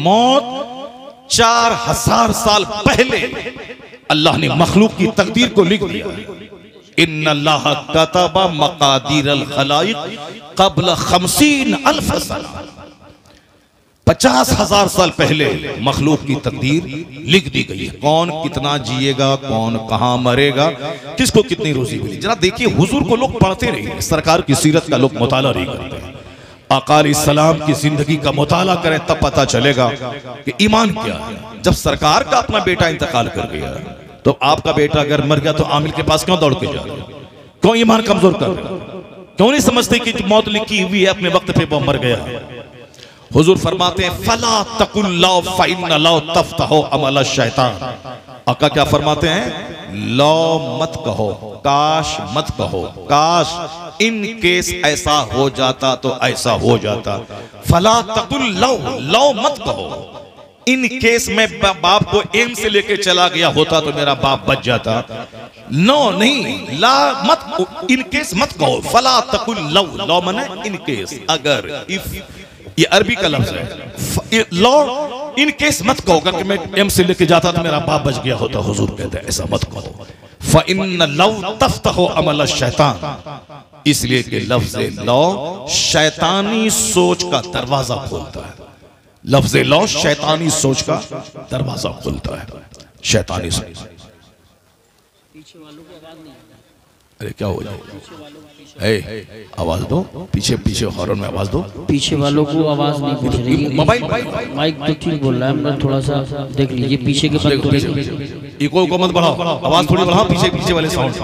मौत 4000 साल पहले अल्लाह ने मखलूक की तकदीर को लिख दिया। इन्नल्लाह कतबा मकादीरल खलाइक क़ब्ल 50,000 सना। 50,000 साल पहले मखलूक की तकदीर लिख दी गई है। कौन कितना जिएगा, कौन कहां मरेगा, किसको कितनी रोजी मिली। जरा देखिए, हुजूर को लोग पढ़ते रहिए, सरकार की सीरत का लोग मुताला नहीं करते। आका अलैहिस्सलाम की जिंदगी का मुताला करें तब पता चलेगा कि ईमान क्या है। जब सरकार का अपना बेटा इंतकाल कर गया तो आपका बेटा अगर मर गया तो आमिल के पास क्यों दौड़ के जा रहे? क्यों ईमान कमजोर कर रहे? क्यों नहीं समझते कि मौत लिखी हुई है, अपने वक्त पे वो मर गया। हुजूर फरमाते हैं फला तकुल लाउ फइन्ना लाउ तफ्तहु अमल शैतान। आका क्या फरमाते हैं? लो मत कहो, काश मत कहो, काश इन केस ऐसा हो जाता तो ऐसा हो जाता। फला तकुल लाउ, लो मत कहो, इन केस में बाप को एम से लेके चला गया होता तो मेरा बाप बच जाता। नो नहीं, ला मत, इन केस मत कहो। फला तकुल लाउ, लो माने इन केस, अगर, इफ, ये अरबी का लफ्ज है। लॉ इन केस मत कहो कि मैं एम से लेके जाता तो मेरा बाप बच गया होता। हुजूर कहते हैं ऐसा मत कहो। फ़इन्न लौ तफ्तहु अमल शैतान, इसलिए कि लफ्ज लौ शैतानी सोच का दरवाजा खोलता है। लफ्ज लौ शैतानी सोच का दरवाजा खोलता है। शैतानी सोच। अरे क्या हो जाए? आवाज दो, पीछे पीछे हॉर्न में आवाज दो। पीछे वालों को आवाज नहीं पहुंच रही है। मोबाइल माइक तो ठीक बोल रहा है, मैं थोड़ा सा देख लीजिए पीछे के पास। इको को मत बढ़ाओ, आवाज थोड़ी बढ़ाओ, पीछे पीछे वाले साउंड।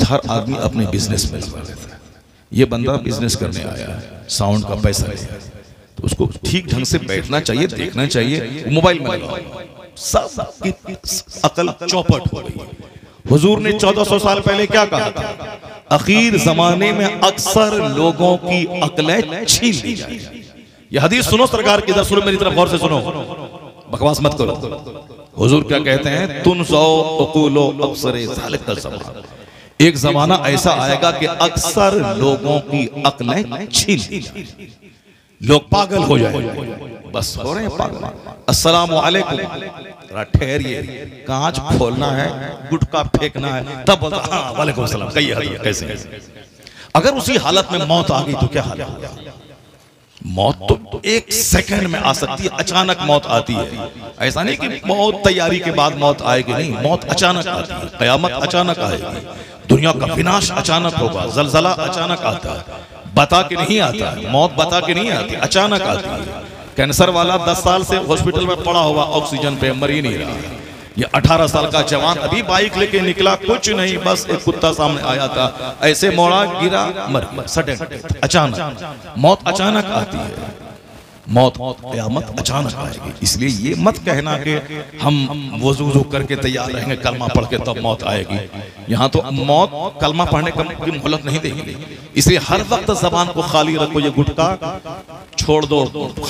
हर आदमी अपने बिजनेस में लगा लेता है। ये बंदा बिजनेस करने आया है, साउंड का पैसा लिया, तो उसको ठीक ढंग से बैठना चाहिए, देखना चाहिए। मोबाइल में लगाओ, सब अकल चौपट हो गई। हुजूर ने 1400 साल पहले क्या कहा था? अखीर जमाने में अक्सर लोगों की अकलें छीन ली जाएगी। यह हदीस सुनो सरकार की, इधर सुनो, मेरी तरफ गौर से सुनो, बकवास मत करो। हुजूर क्या कहते हैं? तुनज़ौ उक़ूलो अक्सरे ज़ालिकल ज़मान। एक जमाना ऐसा आएगा कि अक्सर लोगों की अकलें छीन ली जाएगी, लोग पागल हो जाएंगे। बस हो रहे हैं पागल। अस्सलामु अलैकुम, ठहरिए, कांच खोलना है, गुटखा फेंकना है, तब बोलता हाँ वालेकुम सलाम, कैसे? अगर उसी हालत में मौत आ गई तो क्या हाल होगा? मौत तो एक सेकंड में आ सकती है, अचानक मौत आती है। ऐसा नहीं कि मौत तैयारी के बाद मौत आएगी, नहीं, मौत अचानक आती है। कयामत अचानक आएगी, दुनिया का विनाश अचानक होगा, जलजला अचानक आता है, बता के नहीं आता है। मौत बता के नहीं आती, अचानक आती है। कैंसर वाला 10 साल से हॉस्पिटल में पड़ा हुआ, ऑक्सीजन पे मर ही नहीं रहा। ये 18 साल का जवान अभी बाइक लेके निकला, कुछ नहीं, बस एक कुत्ता सामने आया था, ऐसे मोड़ा, गिरा, मर गया। सडन, अचानक मौत अचानक आती है। मौत क़यामत अचानक आएगी। इसलिए ये मत कहना कि हम वज़ू करके तैयार रहेंगे, कलमा पढ़ के तब मौत आएगी। यहाँ तो मौत कलमा पढ़ने की मोहलत नहीं देगी। इसलिए हर वक्त जबान को खाली रखो, ये गुटका छोड़ दो,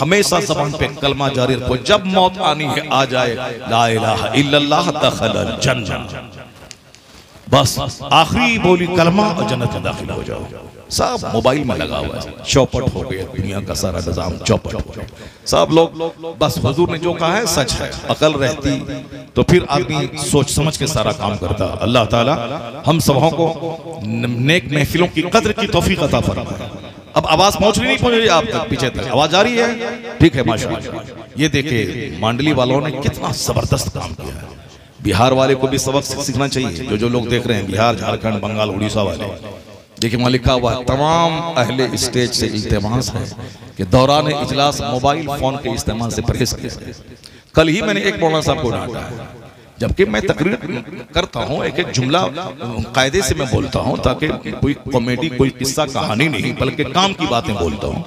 हमेशा जबान पे कलमा जारी रखो। जब मौत आनी है आ जाए, ला इलाहा इल्लल्लाह दखलल जन्नह, बस आखिरी बोली कलमा और जन्नत में दाखिल हो जाओ। सब मोबाइल में लगा हुआ है, चौपट हो गया, दुनिया का सारा निजाम चौपट हो गया। सब लोग बस हुजूर ने जो कहा है सच है। अकल रहती तो फिर आदमी सोच समझ के सारा काम करता। अल्लाह ताला हम सबों को नेक महफिलों की कद्र की तौफीक अता फरमाए। अब आवाज पहुंच रही नहीं पहुंच रही आप तक? पीछे तक आवाज आ रही है? ठीक है, माशाअल्लाह। ये देखिए मांडली वालों ने कितना जबरदस्त काम किया है। बिहार वाले को भी सबक सीखना चाहिए। जो लोग देख रहे हैं, बिहार, झारखंड, बंगाल, उड़ीसा वाले, देखिए वहाँ लिखा हुआ है, तमाम अहले स्टेज से इल्तिमास है कि दौरान इजलास मोबाइल फोन के इस्तेमाल से परहेज किया। कल ही मैंने एक मौलाना साहब को डांटा है, जबकि मैं तकरीर करता हूँ, एक एक जुमला कायदे से मैं बोलता हूँ, ताकि कोई कॉमेडी, कोई किस्सा कहानी नहीं, बल्कि काम की बातें बोलता हूँ,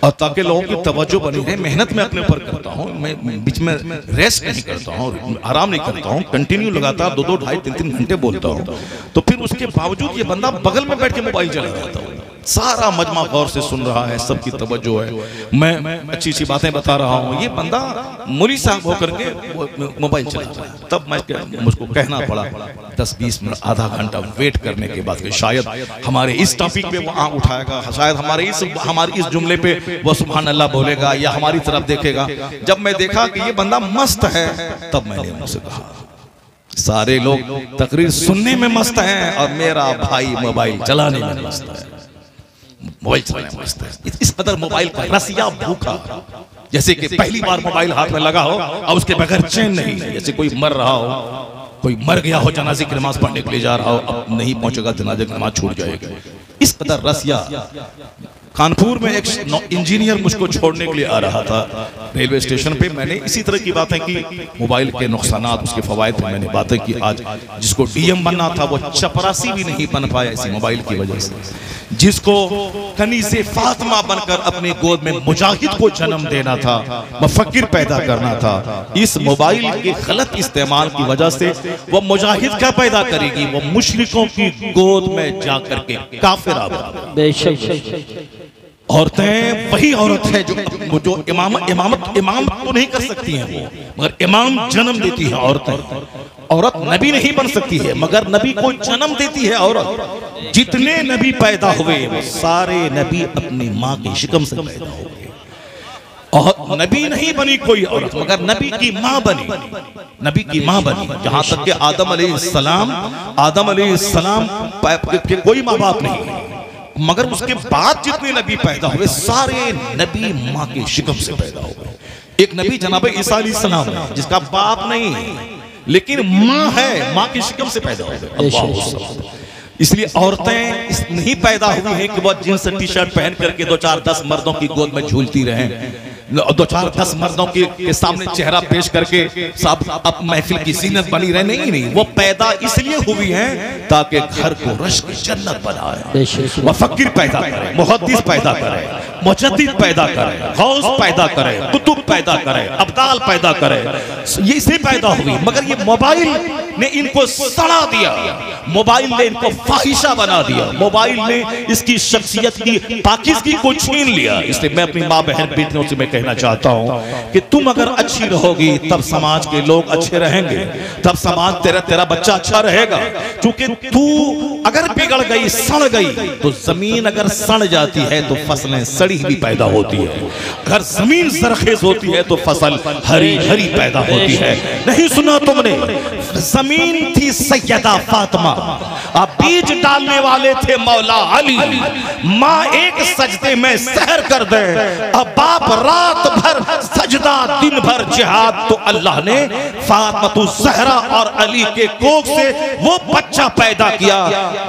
और ताकि लोगों की तवज्जो बनी है। मेहनत में अपने ऊपर करता हूँ, मैं बीच में रेस्ट नहीं करता हूँ, आराम नहीं करता हूँ, कंटिन्यू लगातार 2-2, ढाई 3-3 घंटे बोलता हूँ। तो फिर उसके बावजूद ये बंदा बगल में बैठ के मोबाइल चला जाता हूँ। सारा मजमा गौर से सुन रहा है, सबकी तवज्जो है, मैं अच्छी अच्छी बातें बता रहा हूँ। ये बंदा मौलवी साहब होकर के मोबाइल चला रहा है। तब मुझको कहना पड़ा 10-20 मिनट आधा घंटा वेट करने के बाद कि शायद हमारे इस टॉपिक पे वो आँख उठाएगा, शायद हमारी इस जुमले पे वो सुभान अल्लाह बोलेगा या हमारी तरफ देखेगा। जब मैं देखा कि ये बंदा मस्त है, तब मैंने उनसे कहा सारे लोग तकरीर सुनने में मस्त हैं और मेरा भाई मोबाइल चलाने में मस्त है, मोबाइल चलाने में मस्त है। इस कदर मोबाइल का रसिया भूखा, जैसे कि पहली बार मोबाइल हाथ में लगा हो और उसके बगैर चैन नहीं है। जैसे कोई मर रहा हो, कोई मर गया हो, जनाजे की नमाज पढ़ने के लिए जा रहा हो, अब नहीं पहुंचेगा, जनाजे की नमाज छूट जाएगी। इस कदर रसिया। कानपुर में एक इंजीनियर मुझको छोड़ने के लिए आ रहा था रेलवे स्टेशन पे। मैंने इसी तरह की बातें की, मोबाइल के नुकसानात, उसके फवायद पे मैंने बातें की। आज जिसको डीएम बनना था वो चपरासी भी नहीं बन पाया इसी मोबाइल की वजह से। जिसको कनीज़े फातिमा बनकर अपने गोद में मुजाहिद को जन्म देना था, मुफक्किर पैदा करना था, इस मोबाइल के गलत इस्तेमाल की वजह से वो मुजाहिद क्या पैदा करेगी? वो मुशरिकों की गोद में जाकर के काफिर बेशक। औरतें वही औरत है जो इमामत तो नहीं कर सकती हैं वो, मगर इमाम जन्म देती है। औरत नबी नहीं बन सकती है, मगर नबी को जन्म देती है औरत। जितने नबी पैदा हुए वो सारे नबी अपनी माँ की शिकम से पैदा हुए। और नबी नहीं बनी कोई औरत, मगर नबी की माँ बनी, नबी की माँ बनी। जहां तक कि आदम अलैहिस्सलाम के कोई माँ बाप नहीं, मगर उसके बाद जितने नबी पैदा हुए सारे नबी माँ के शिकम से पैदा हुए। एक नबी जनाब ईसा अलैहिस्सलाम है, जिसका बाप नहीं लेकिन माँ है, माँ की शिकम से पैदा हुए। इसलिए औरतें नहीं पैदा हुई हैं कि वह जींस टी शर्ट पहन करके 2-4-10 मर्दों की गोद में झूलती रहें, 2-4-10 मर्दों के सामने चेहरा पेश करके सब अब महफिल की जीनत बनी रहे। नहीं, वो पैदा इसलिए हुई हैं ताकि घर को रश्क जन्नत बनाए, मुफक्किर पैदा करे, मुहद्दिस पैदा करे, मुजद्दिद पैदा करे, गौस पैदा करे, कुतुब पैदा करे, अब्दाल पैदा करे। ये इसे पैदा हुई। मगर ये मोबाइल ने इनको सड़ा दिया, मोबाइल ने इनको फाहिशा बना दिया, मोबाइल ने इसकी शख्सियत की पाकीज़गी को छीन लिया। इसलिए मैं अपनी माँ बहन बेटियों से मैं कहना चाहता हूँ कि तुम अगर अच्छी रहोगी तब समाज के लोग अच्छे रहेंगे, तब समाज तेरा बच्चा अच्छा रहेगा। क्योंकि तू अगर बिगड़ गई, सड़ गई, तो जमीन अगर सड़ जाती है तो फसलें सड़ी हुई पैदा होती है। अगर जमीन जरखेज होती है तो फसल हरी हरी पैदा होती है। नहीं सुना तुमने? जमीन थी सैयदा फातिमा, अब बीज डालने वाले थे मौला अली। माँ एक सजदे में सहर कर दे, अब बाप रात भर सजदा, दिन भर जिहाद, तो अल्लाह ने फातिमा ज़हरा और अली के कोख से वो बच्चा पैदा किया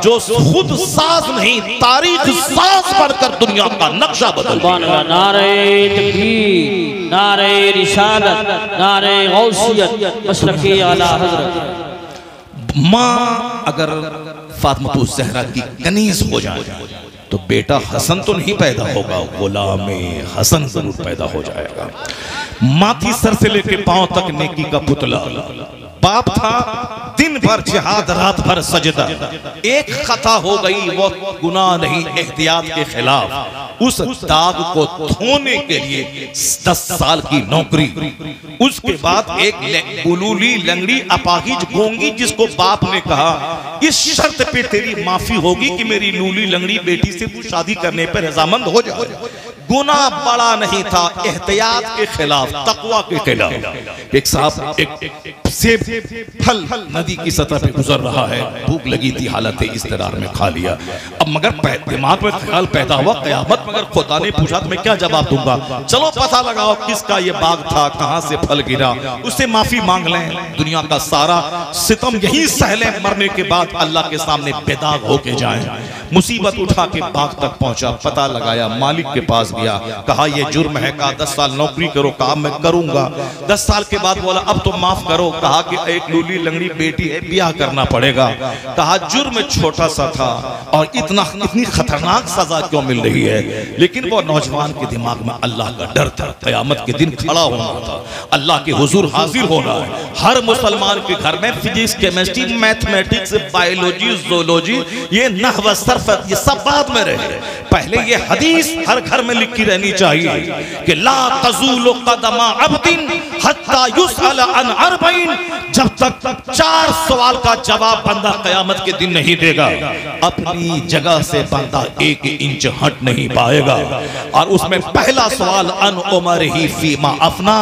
जो खुद साज नहीं, तारीख साज बनकर दुनिया का नक्शा बदल दिया। नारे तकबीर, नारे रिसालत, नारे गौसियत, मशरक़े आला हज़रत। माँ अगर फातिमा ज़हरा की कनीज़ हो जाए तो बेटा हसन तो नहीं पैदा होगा, गुलामे हसन जरूर पैदा हो जाएगा। माँ थी सर से लेके पांव तक नेकी का पुतला, बाप था दिन भर जिहाद, रात भर सजदा। एक खता हो गई वो गुनाह नहीं, एहतियात के खिलाफ। उस दाग को धोने के लिए 10 साल की नौकरी। उसके बाद एक बुलूली लंगड़ी अपाहिज गूंगी, जिसको बाप ने कहा इस शर्त पे तेरी माफी होगी कि मेरी लूली लंगड़ी बेटी से तू शादी करने पर रजामंद हो जाए। गुनाह बड़ा नहीं था, एहतियात के खिलाफ, तकवा के खिलाफ। एक साहब एक सेब फल नदी की सतह पे गुजर रहा है, भूख लगी थी, हालत इस तरह में खा लिया। अब मगर दिमाग में ख्याल पैदा हुआ क़यामत, मगर खुदा ने पूछा तो मैं क्या जवाब दूंगा? चलो पता लगाओ किसका ये बाग था, कहां से फल गिरा, उससे माफी मांग लें, दुनिया का सारा सितम यही सह लें, मरने के बाद अल्लाह के सामने बेदाग होके जाएं। मुसीबत उठा के बाग तक पहुंचा, पता लगाया, मालिक के पास गया, दिया, कहा ये जुर्म है, कहा 10 साल नौकरी करो, कहा मैं करूंगा। 10 साल के बाद बोला अब तो माफ करो, कहा कि एक लूली लंगड़ी बेटी है, ब्याह करना पड़ेगा। कहा जुर्म छोटा सा था और इतनी खतरनाक सजा क्यों मिल रही है? लेकिन वो नौजवान के दिमाग में अल्लाह का डर था, क़यामत के दिन खड़ा होना था, अल्लाह के हुजूर हाजिर होना है। हर मुसलमान के घर में physics, chemistry, mathematics, biology, zoology, ये नहव, सर्फ, ये सब बाद में रहे। पहले ये हदीस हर घर में लिखी रहनी चाहिए कि ला तज़ूलु क़दमा अब्दिन हत्ता युसअल अन अर्बईन, जब तक 4 सवाल का जवाब बंदा क़यामत के दिन नहीं देगा, अपनी जगह से बंदा 1 इंच हट नहीं पाएगा। और उसमें पहला सवाल अन उमरिही फीमा अफना,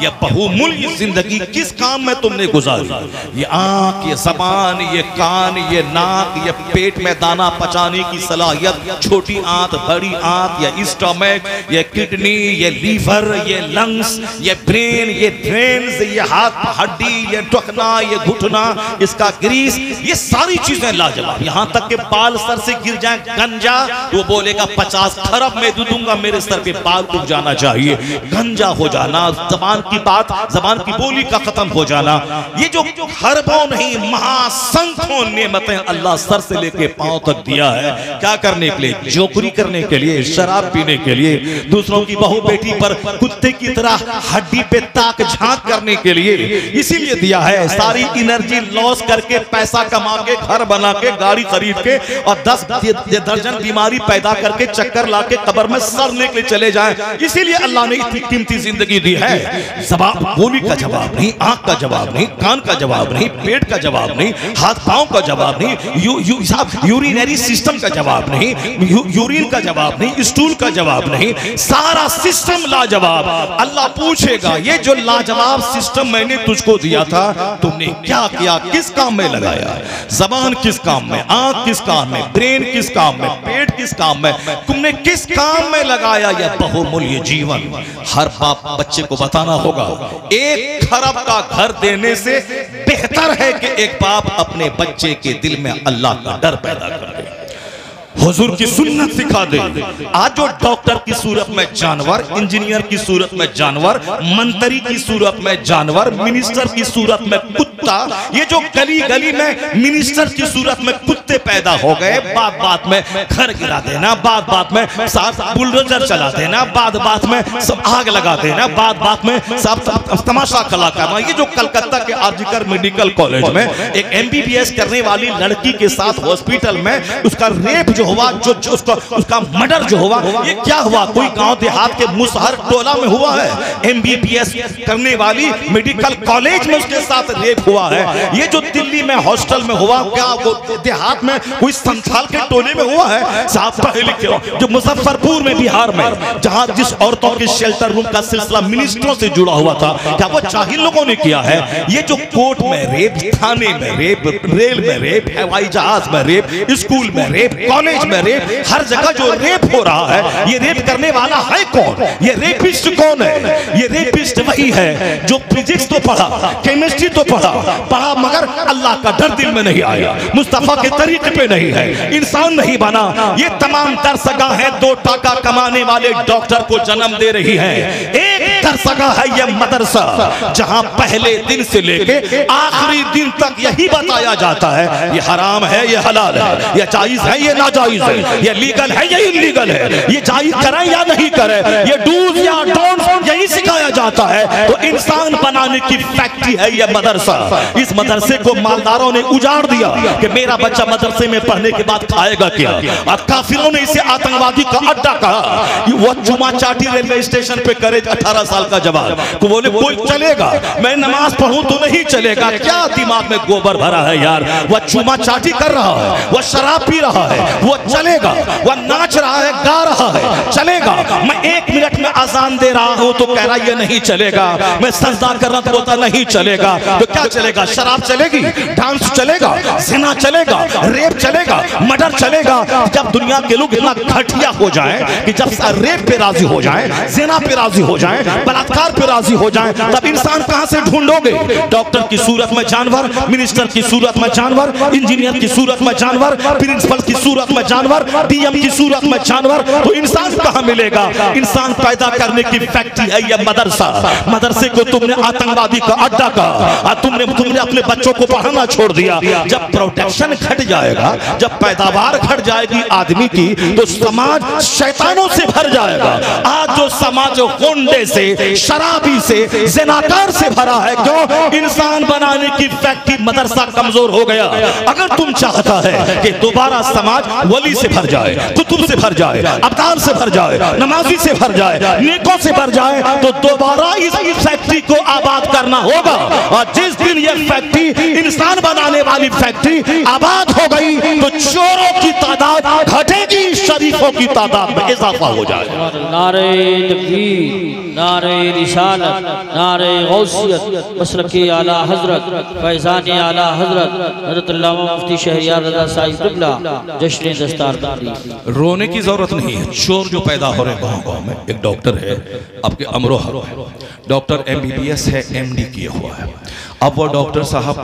यह बहुमूल्य जिंदगी किस काम में तुमने गुजारी? ये आंख, ये जबान, ये कान, ये नाक, ये पेट में दाना पचाने की सलाहियत, छोटी आंत, बड़ी आंत, ये स्टमक, ये किडनी, ये लीवर, ये लंग्स, ये ब्रेन, ये ड्रेन्स, ये हाथ हड्डी, ये टखना, ये घुटना, इसका ग्रीस, ये सारी चीजें लाजवाब। यहाँ तक के बाल सर से गिर जाए गंजा, वो बोलेगा 50 खरब में दूंगा, मेरे सर पे बाल उग जाना चाहिए। गंजा हो जाना, जबान की बात, जबान की बोली का खत्म हो जाना, ये जो खरबों नहीं महासंख्यों नेमतें अल्लाह सर से लेके पांव तक दिया है, क्या करने के लिए? जोकरी करने के लिए, शराब पीने के लिए, दूसरों की बहू बेटी पर कुत्ते की तरह हड्डी पे ताक झांक करने के लिए इसीलिए दिया है। सारी एनर्जी लॉस करके, पैसा कमा के, घर बना के, गाड़ी खरीद के और 10 दर्जन बीमारी पैदा करके चक्कर ला के कब्र में सड़ने के लिए चले जाएं। इसीलिए अल्लाह ने इतनी कीमती जिंदगी दी है। जबान बोली का जवाब नहीं, आंख का जवाब नहीं, कान का जवाब नहीं, पेट का जवाब नहीं, हाथ पांव का जवाब नहीं, यूरिनरी सिस्टम का जवाब नहीं, यूरिन का जवाब नहीं, स्टूल का जवाब नहीं, सारा सिस्टम लाजवाब। अल्लाह पूछेगा ये जो लाजवाब सिस्टम मैंने तुझको दिया था, तुमने क्या किया, किस काम में लगाया? जबान किस काम में, आंख किस काम में, ब्रेन किस काम में, पेट किस काम में, तुमने किस काम में लगाया? यह बहुमूल्य जीवन हर बाप बच्चे को बताना होगा। 1 खरब का घर देने से बेहतर है कि एक बाप अपने बच्चे के दिल में अल्लाह का डर पैदा कर दे, हुजूर की सुन्नत सिखा दे। आज जो डॉक्टर की सूरत में जानवर, इंजीनियर की सूरत में जानवर, मंत्री की सूरत में जानवर, मिनिस्टर की सूरत में कुत्ता, ये जो गली गली में मिनिस्टर की सूरत में कुत्ते पैदा हो गए, बात बात में घर गिरा देना, बात बात में साथ बुलडोजर चला देना, बात बात में सब आग लगा देना, बात बात में सब तमाशा खड़ा करना। ये जो कलकत्ता के आरजीकर मेडिकल कॉलेज में एक MBBS करने वाली लड़की के साथ हॉस्पिटल में उसका रेप जो हुआ, जो उसका मर्डर जो हुआ, ये क्या हुआ? कोई गांव देहात के मुसहर टोला में हुआ है। MBBS करने वाली मेडिकल कॉलेज में उसके साथ रेप हुआ है। ये जो दिल्ली में हॉस्टल में हुआ, क्या वो देहात में कोई संथाल के टोले में हुआ है? साहब पढ़े लिखे हो, जो मुजफ्फरपुर में बिहार में जहां जिस औरतों के शेल्टर रूम का सिलसिला मिनिस्टरों से जुड़ा हुआ था, क्या वो जाहिल लोगों ने किया है? ये जो कोर्ट में रेप, थाने में रेप, रेल में रेप, हवाई जहाज में रेप, स्कूल में रेप, कॉलेज में रेप, हर जगह जो रेप हो रहा है, ये रेप करने वाला है कौन? ये रेपिस्ट कौन है? ये रेपिस्ट वही है जो फिजिक्स तो पढ़ा, केमिस्ट्री तो पढ़ा मगर अल्लाह का डर दिल में नहीं आया, मुस्तफा के तरीके पे नहीं है, इंसान नहीं बना। ये तमाम दरसगाह है 2 टाका कमाने वाले डॉक्टर को जन्म दे रही है। एक दरसगाह है ये मदरसा, जहां पहले दिन से लेके आखिरी दिन तक यही बताया जाता है ये हराम है, ये हलाल है, ये जायज है, ये नाजायज है, ये लीगल है, ये इलीगल है, ये जायज करें या नहीं करें, ये डूज या डोंट्स यही सिखाया जाता है। तो इंसान बनाने की फैक्ट्री है ये मदरसा। इस मदरसे को मालदारों ने उजाड़ दिया कि मेरा बच्चा मदरसे में पढ़ने के बाद खाएगा क्या, और काफिरों ने इसे आतंकवादी का अड्डा कहा। वो चुमा चाटी रेलवे स्टेशन पे करे 18 साल का जवान को बोले कोई चलेगा, मैं नमाज पढ़ूं तो नहीं चलेगा। क्या दिमाग में गोबर भरा है यार? वह चुमा चाटी कर रहा है, वह शराब पी रहा है, वो चलेगा? वह नाच रहा है, गा रहा है, चलेगा? मैं 1 मिनट में अजान दे रहा हूं तो कह रहा ये नहीं नहीं चलेगा, मैं सजदा कर रहा तो बोलता नहीं चलेगा। तो क्या चलेगा? शराब चलेगी, डांस चलेगा, ज़िना चलेगा, रेप चलेगा, मर्डर चलेगा। जब दुनिया के लोग इतना घटिया हो जाएं कि जब रेप पे राजी हो जाएं, ज़िना पे राजी हो जाएं, बलात्कार पे राजी हो जाएं, तब इंसान कहां से ढूंढोगे? डॉक्टर की सूरत में जानवर, मिनिस्टर की सूरत में जानवर, इंजीनियर की सूरत में जानवर, प्रिंसिपल की सूरत में जानवर, डीएम की सूरत में जानवर। तो इंसान कहां मिलेगा? इंसान पैदा करने की फैक्ट्री है ये मदरसा। मदरसे को तुमने आतंकवादी का अड्डा कहा, तुमने अपने बच्चों को पढ़ाना छोड़ दिया। जब प्रोडक्शन घट जाएगा, जब पैदावार घट जाएगी आदमी की, तो समाज शैतानों से भर जाएगा। आज जो समाज गुंडे से, शराबी से, ज़िनाकार से भरा है, क्यों? इंसान बनाने की फैक्ट्री मदरसा कमजोर हो गया। अगर तुम चाहता है कि दोबारा समाज वली से भर जाए, कुतुब से भर जाए, अब्दाल से भर जाए, नमाजी से भर जाए, नेकों से भर जाए, तो दोबारा इस फैक्ट्री को आबाद करना होगा। और जिस दिन ये फैक्ट्री, इंसान बनाने वाली फैक्ट्री आबाद हो गई, तो चोरों की तादाद घटेगी, शरीफों की तादाद में इजाफा हो जाएगा। नारे तकबीर, नारे रिसालत, नारे गौसियत, मसलके आला हजरत, फैज़ान आला हजरत, हज़रत अल्लामा मुफ्ती शहरियार रज़ा साहिब क़िबला, जश्न दस्तारबंदी। रोने की जरूरत नहीं है। चोर जो पैदा हो रहे गाँव गाँव में, एक डॉक्टर है आपके अमरोहा, डॉक्टर MBBS है, MD किया हुआ है। अब वो डॉक्टर साहब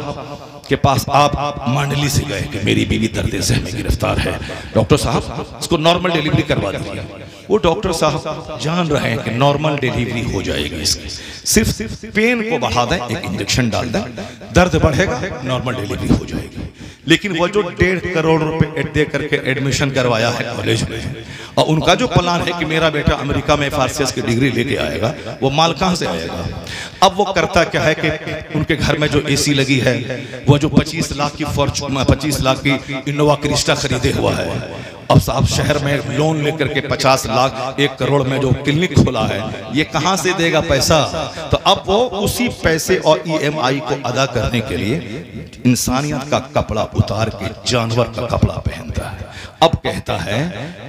के पास आप मंडली से गए कि मेरी बीवी दर्द ज़हन में गिरफ्तार है, डॉक्टर साहब इसको नॉर्मल डिलीवरी करवा दीजिए। वो डॉक्टर साहब जान रहे हैं कि नॉर्मल डिलीवरी हो जाएगी, इसकी सिर्फ पेन को बढ़ा दें, एक इंजेक्शन डाल दें, दर्द बढ़ेगा, नॉर्मल डिलीवरी हो जाएगी। लेकिन वो जो 1.5 करोड़ रुपए दे करके एडमिशन करवाया है कॉलेज में, और उनका जो प्लान है कि मेरा बेटा अमेरिका में FRCS की डिग्री लेके आएगा, वो माल कहाँ से आएगा? अब वो करता क्या है कि उनके घर में जो AC लगी है, वो जो 25 लाख की फॉर्च्यूनर, 25 लाख की इनोवा क्रिस्टा खरीदे हुआ है, अब साहब शहर में लोन लेकर के 50 लाख 1 करोड़ में जो क्लिनिक खोला है, ये कहां से देगा पैसा? तो अब वो उसी पैसे और EMI को अदा करने के लिए इंसानियत का कपड़ा उतार के जानवर का कपड़ा पहनता है। अब कहता है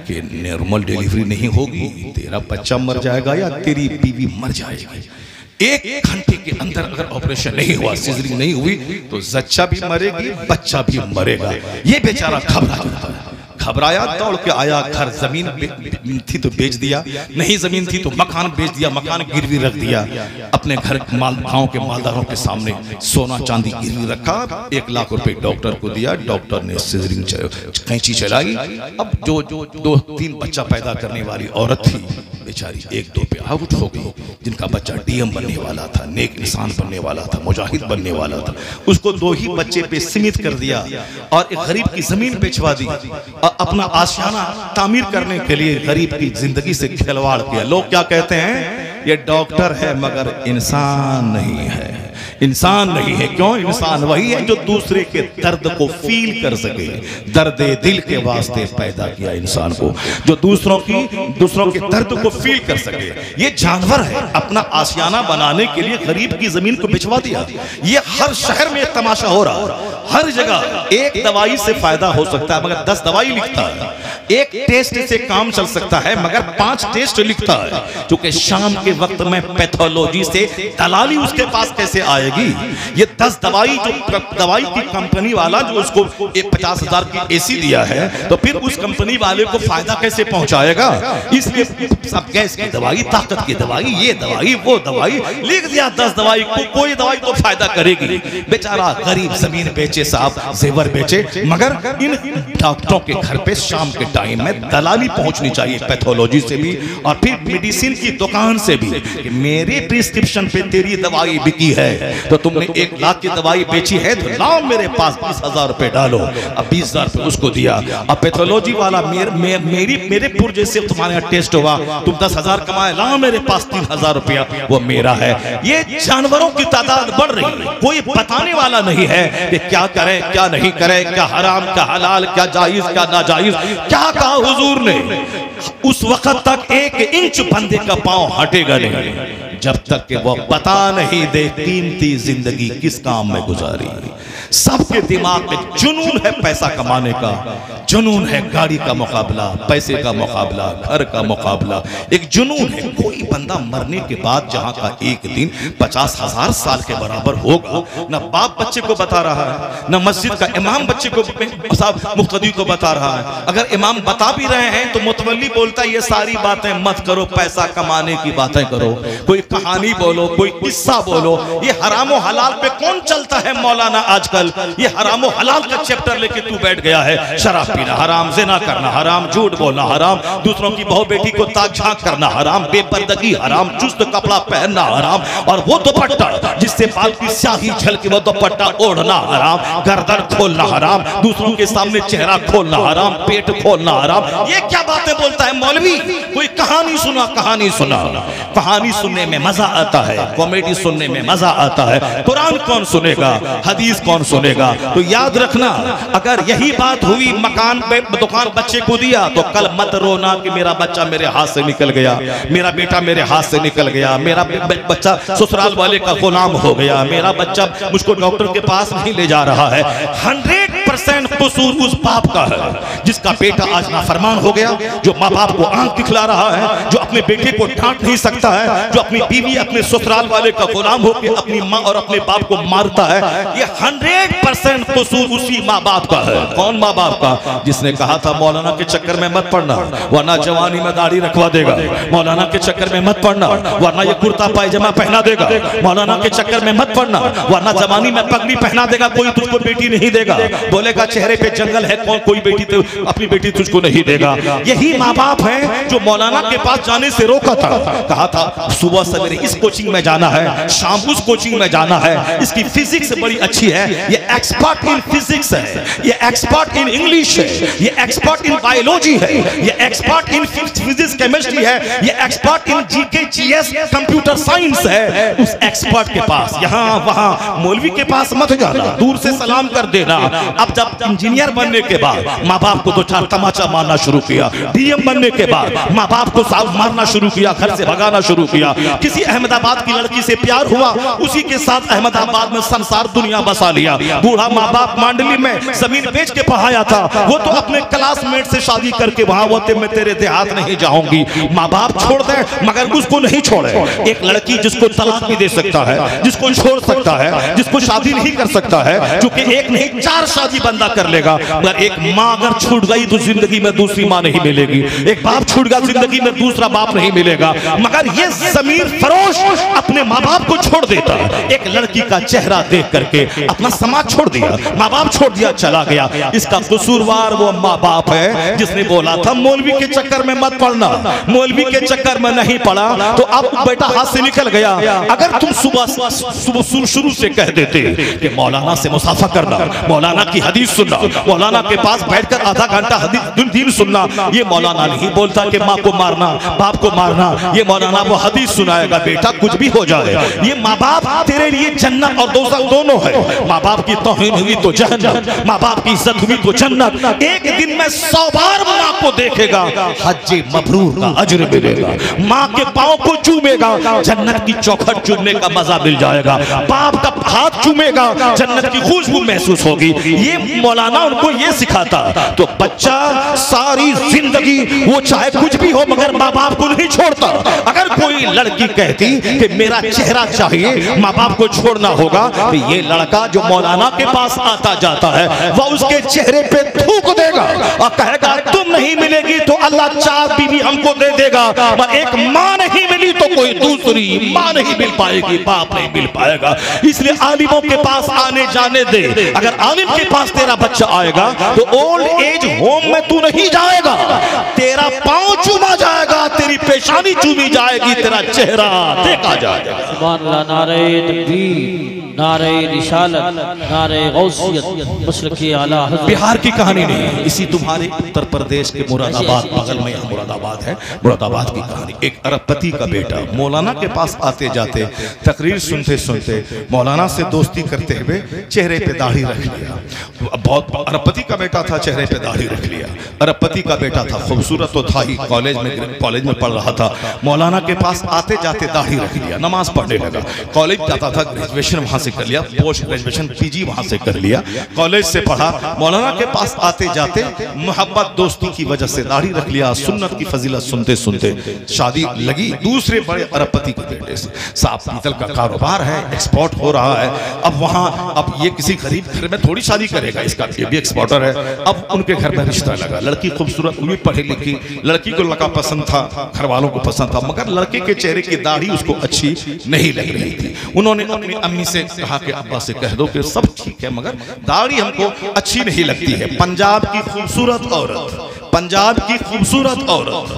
कि नॉर्मल डिलीवरी नहीं होगी, तेरा बच्चा मर जाएगा या तेरी बीवी मर जाएगी। 1 घंटे के अंदर अगर ऑपरेशन नहीं हुआ, सिजरिंग नहीं हुई, तो जच्चा भी मरेगी, बच्चा भी मरेगा। ये बेचारा घबरा जाता है, घबराया, दौड़ के आया घर। जमीन थी तो बेच दिया, नहीं जमीन थी तो मकान बेच दिया, मकान गिरवी रख दिया। अपने घर गांव के मालदारों के सामने सोना चांदी गिरवी रखा, 1 लाख रुपए डॉक्टर को दिया। डॉक्टर ने सिजरिंग कैंची चलाई। अब जो 2-3 बच्चा पैदा करने वाली औरत थी, बेचारी 1-2 पे आउट हो गई। जिनका बच्चा DM बनने वाला था, नेक इंसान बनने वाला था, मुजाहिद बनने वाला था, उसको 2 ही बच्चे पे सीमित कर दिया और एक गरीब की जमीन बेचवा दी। अपना आशियाना तामीर करने के लिए गरीब की जिंदगी से खिलवाड़ किया। लोग क्या कहते हैं? ये डॉक्टर है मगर इंसान नहीं है, इंसान नहीं है। क्यों? इंसान वही है जो दूसरे के दर्द को फील कर सके। दर्द दिल के वास्ते पैदा किया इंसान को, जो दूसरों के दर्द को फील कर सके। ये जानवर है, अपना आशियाना बनाने के लिए गरीब की जमीन को बिचवा दिया। ये हर शहर में तमाशा हो रहा है, हर जगह। एक दवाई से फायदा हो सकता है मगर 10 दवाई लिखता है। एक टेस्ट से काम चल सकता है मगर 5 टेस्ट लिखता है। क्योंकि शाम के वक्त में पैथोलॉजी से दलाली उसके पास कैसे आएगी? ये 10 दवाई, जो दवाई की कंपनी वाला जो उसको 50,000 की AC दिया है, तो फिर उस कंपनी वाले को फायदा कैसे पहुंचाएगा? इसलिए सब गैस की दवाई, ताकत की दवाई, ये दवाई, वो दवाई लिख दिया। 10 दवाई को कोई दवाई तो फायदा करेगी। बेचारा गरीब जमीन बेचे साहब, जेवर बेचे, मगर इन डॉक्टरों के घर पे शाम के टाइम में दलाली पहुंचनी चाहिए, पैथोलॉजी से भी और फिर मेडिसिन की दुकान से भी। मेरे प्रिस्क्रिप्शन पे तेरी दवाई बिकी है, तो तुमने 1 लाख की दवाई बेची है, तो लाओ मेरे पास 20,000 रुपए डालो। अब 20,000 रुपए उसको दिया। अब पैथोलॉजी वाला मेरे पुर्जे से तुम्हारे यहाँ टेस्ट हुआ, तुम 10,000 कमाए, लाओ मेरे पास 3,000 रुपया, वो मेरा है। ये जानवरों की तादाद बढ़ रही है, कोई बताने वाला नहीं है कि क्या करे क्या नहीं करे, क्या हराम क्या हलाल, क्या जायज क्या नाजायज। क्या कहा हुजूर ने? उस वक्त तक 1 इंच बंदे का पांव हटेगा नहीं जब तक कि वो बता नहीं दे कीमती जिंदगी किस काम में गुजारी। सबके दिमाग में जुनून है पैसा कमाने का, जुनून है गाड़ी का मुकाबला, पैसे का मुकाबला, घर का मुकाबला, एक जुनून है। कोई बंदा मरने के बाद जहां का एक दिन 50,000 साल के बराबर होगा, न बाप बच्चे को बता रहा है, न मस्जिद का इमाम बच्चे को मुक्तदी को बता रहा है। अगर इमाम बता भी रहे हैं तो मुतवल्ली बोलता है ये सारी बातें मत करो, पैसा कमाने की बातें करो, कोई कहानी बोलो, कोई किस्सा बोलो। ये हराम और हलाल पे कौन चलता है मौलाना आजकल? ये हराम और हलाल का चैप्टर लेके तू बैठ गया है। शराब पीना हराम, ज़िना करना हराम, झूठ बोलना हराम, दूसरों की बहू बेटी को ताक झांक करना हराम, बेपर्दगी हराम, चुस्त कपड़ा पहनना हराम, और वो दुपट्टा जिससे बाल की स्याही झलके वो दुपट्टा ओढ़ना हराम, गर्दन खोलना हराम, दूसरों के सामने चेहरा खोलना हराम, पेट खोलना हराम। ये क्या बातें बोलता है मौलवी? कोई कहानी सुना, कहानी सुना, कहानी सुनने में मजा आता है, कॉमेडी सुनने में मजा आता है, कुरान कौन सुनेगा, हदीस कौन सुनेगा? तो याद रखना, अगर यही बात हुई मकान पे दुकान बच्चे को दिया तो कल मत रोना कि मेरा बच्चा मेरे हाथ से निकल गया, मेरा बेटा मेरे हाथ से निकल गया, मेरा बच्चा ससुराल वाले का गुलाम हो गया, मेरा बच्चा मुझको डॉक्टर के पास नहीं ले जा रहा है। 100% कसूर उस बाप का है जिसका बेटा आज नाफरमान हो गया, जो माँ बाप को आंख दिखला रहा है, जो अपने बेटे को डांट नहीं सकता है, जो अपनी बीवी अपने ससुराल वाले का गुलाम होकर अपनी माँ और अपने बाप को मारता है। ये 100% कसूर उसी माँ बाप का है। कौन माँ बाप का? जिसने कहा था मौलाना के चक्कर में मत पड़ना वरना जवानी में दाढ़ी रखवा देगा, मौलाना के चक्कर में मत पड़ना वरना ये कुर्ता पायजामा पहना देगा, मौलाना के चक्कर में मत पड़ना वरना जवानी में पगड़ी पहना देगा, कोई तुझको बेटी नहीं देगा, बोलेगा चेहरे पे जंगल है, कोई बेटी तो अपनी बेटी तुझको नहीं देगा। यही माँ बाप है जो मौलाना के पास जाने से रोका था, कहा था सुबह सवेरे इस कोचिंग में जाना है, शाम उस कोचिंग में जाना है, इसकी फिजिक्स बड़ी अच्छी है, ये एक्सपर्ट इन फिजिक्स है, ये एक्सपर्ट इन इंग्लिश है, ये एक्सपर्ट इन बायोलॉजी है, ये एक्सपर्ट इन फिजिक्स केमिस्ट्री है, ये expert in GK GS computer science है। उस एक्सपर्ट के पास, यहाँ वहां मौलवी के पास मत जाना, दूर से सलाम कर देना। अब जब इंजीनियर बनने के बाद माँ बाप को दो चार तमाचा मारना शुरू किया, डीएम बनने के बाद माँ बाप को साथ मारना शुरू किया, घर से भगाना शुरू किया। किसी अहमदाबाद की लड़की से प्यार हुआ, उसी के साथ अहमदाबाद में संसार दुनिया बसा लिया। बूढ़ा माँ बाप मांडली में जमीन बेच के पढ़ाया था, वो तो अपने क्लासमेट से शादी करके वहां वो मैं तेरे देहात नहीं जाऊंगी, माँ बाप छोड़ दे मगर उसको नहीं छोड़े। एक लड़की जिसको तलाक भी दे सकता है, जिसको छोड़ सकता है, जिसको शादी नहीं कर सकता है, जो कि एक नहीं 4 शादी बंदा कर लेगा, मगर एक माँ अगर छूट गई तो जिंदगी में दूसरी माँ नहीं मिलेगी, एक बाप छूट गया जिंदगी में दूसरा बाप नहीं मिलेगा। मगर ये जमीन फरोश अपने माँ बाप को छोड़ देता है। एक लड़की का चेहरा देख करके अपना समाज छोड़ दिया, माँ बाप छोड़ दिया, चला गया। इसका कसूरवार वो माँ बाप है जिसने बोला था मौलवी के चक्कर में मत पड़ना, मौलवी के चक्कर में नहीं पड़ा तो अब बेटा हाथ से निकल गया। अगर तुम सुबह शुरू से कह देते कि मौलाना से मुसाफा करना, मौलाना की हदीस सुनना, मौलाना के पास बैठकर आधा घंटा हदीस दीन सुनना, ये मौलाना नहीं बोलता कि माँ को मारना, बाप को मारना, ये मौलाना वो हदीस सुनाएगा बेटा कुछ भी हो जाए। ये माँ बाप तेरे लिए जन्नत और दोज़ख दोनों है। माँ बाप की तौहीन हुई तो जहन्नम, माँ बाप की इज्जत हुई तो जन्नत। एक दिन में 100 बार माँ को देखेगा, हज्जे मबरूर का अजर मिलेगा। माँ के पाँव को चूमेगा, जन्नत की चौखट चूमने का मजा मिल जाएगा। बाप का हाथ चूमेगा, जन्नत की खुशबू महसूस होगी। ये मौलाना उनको ये सिखाता। तो बच्चा सारी जिंदगी वो चाहे कुछ भी हो मगर माँ बाप को नहीं छोड़ता। अगर कोई लड़की कहती कि मेरा चेहरा चाहिए, माँ बाप को छोड़ना होगा, तो ये लड़का जो मौलाना के पास आता जाता है वह उसके चेहरे पे थूक देगा और कहेगा तुम नहीं मिलेगी तो अल्लाह 4 बीवी हमको दे देगा, पर एक माँ नहीं मिली तो कोई दूसरी माँ नहीं मिल पाएगी, बाप नहीं मिल पाएगा। इसलिए आलिमों के पास आने जाने दे। अगर आलिम के पास तेरा बच्चा आएगा तो ओल्ड एज होम में तू नहीं जाएगा, तेरा पांव चूमा जाएगा, तेरी पेशानी चूमी जाएगी, तेरा चेहरा देखा जाएगा। सुभान अल्लाह, नारे तकबीर, नारे रिसालत, नारे गौसियत, मसलके आला हज़रत। बिहार की कहानी नहीं है, इसी तुम्हारे उत्तर प्रदेश के मुरादाबाद, बगल में यहाँ मुरादाबाद है, मुरादाबाद की कहानी। एक अरबपति का बेटा मौलाना के पास आते जाते तकरीर सुनते सुनते मौलाना से दोस्ती करते हुए चेहरे पे दाढ़ी रख लिया। बहुत अरबपति का बेटा था, चेहरे पे दाढ़ी रख लिया। अरबपति का बेटा था, खूबसूरत तो था ही, कॉलेज में पढ़ रहा रहा था। मौलाना के पास आते जाते दाढ़ी रख लिया, नमाज पढ़ने लगा। कॉलेज जाता था, ग्रेजुएशन वहां से कर लिया, पोस्ट ग्रेजुएशन पीजी वहां से कर लिया, कॉलेज से पढ़ा। मौलाना के पास आते जाते मोहब्बत दोस्ती की वजह से दाढ़ी रख लिया। सुन्नत की फजीलत सुनते सुनते शादी लगी दूसरे बड़े अरबपति के बेटे से। साफ पीतल का कारोबार है, एक्सपोर्ट हो रहा है। अब वहां अब ये किसी गरीब घर में थोड़ी शादी करेगा, इसका ये भी एक्सपोर्टर है। अब उनके घर में रिश्ता लगा, लड़की खूबसूरत हुई, पढ़ी लिखी, लड़की को लड़का पसंद था, घर वालों को पसंद था, मगर लड़के के चेहरे की दाढ़ी उसको अच्छी नहीं लग रही थी। उन्होंने अपनी अम्मी से कहा कि अब्बा से कह दो कि सब ठीक है मगर दाढ़ी हमको अच्छी नहीं लगती है। पंजाब की खूबसूरत औरत, पंजाब की खूबसूरत औरत,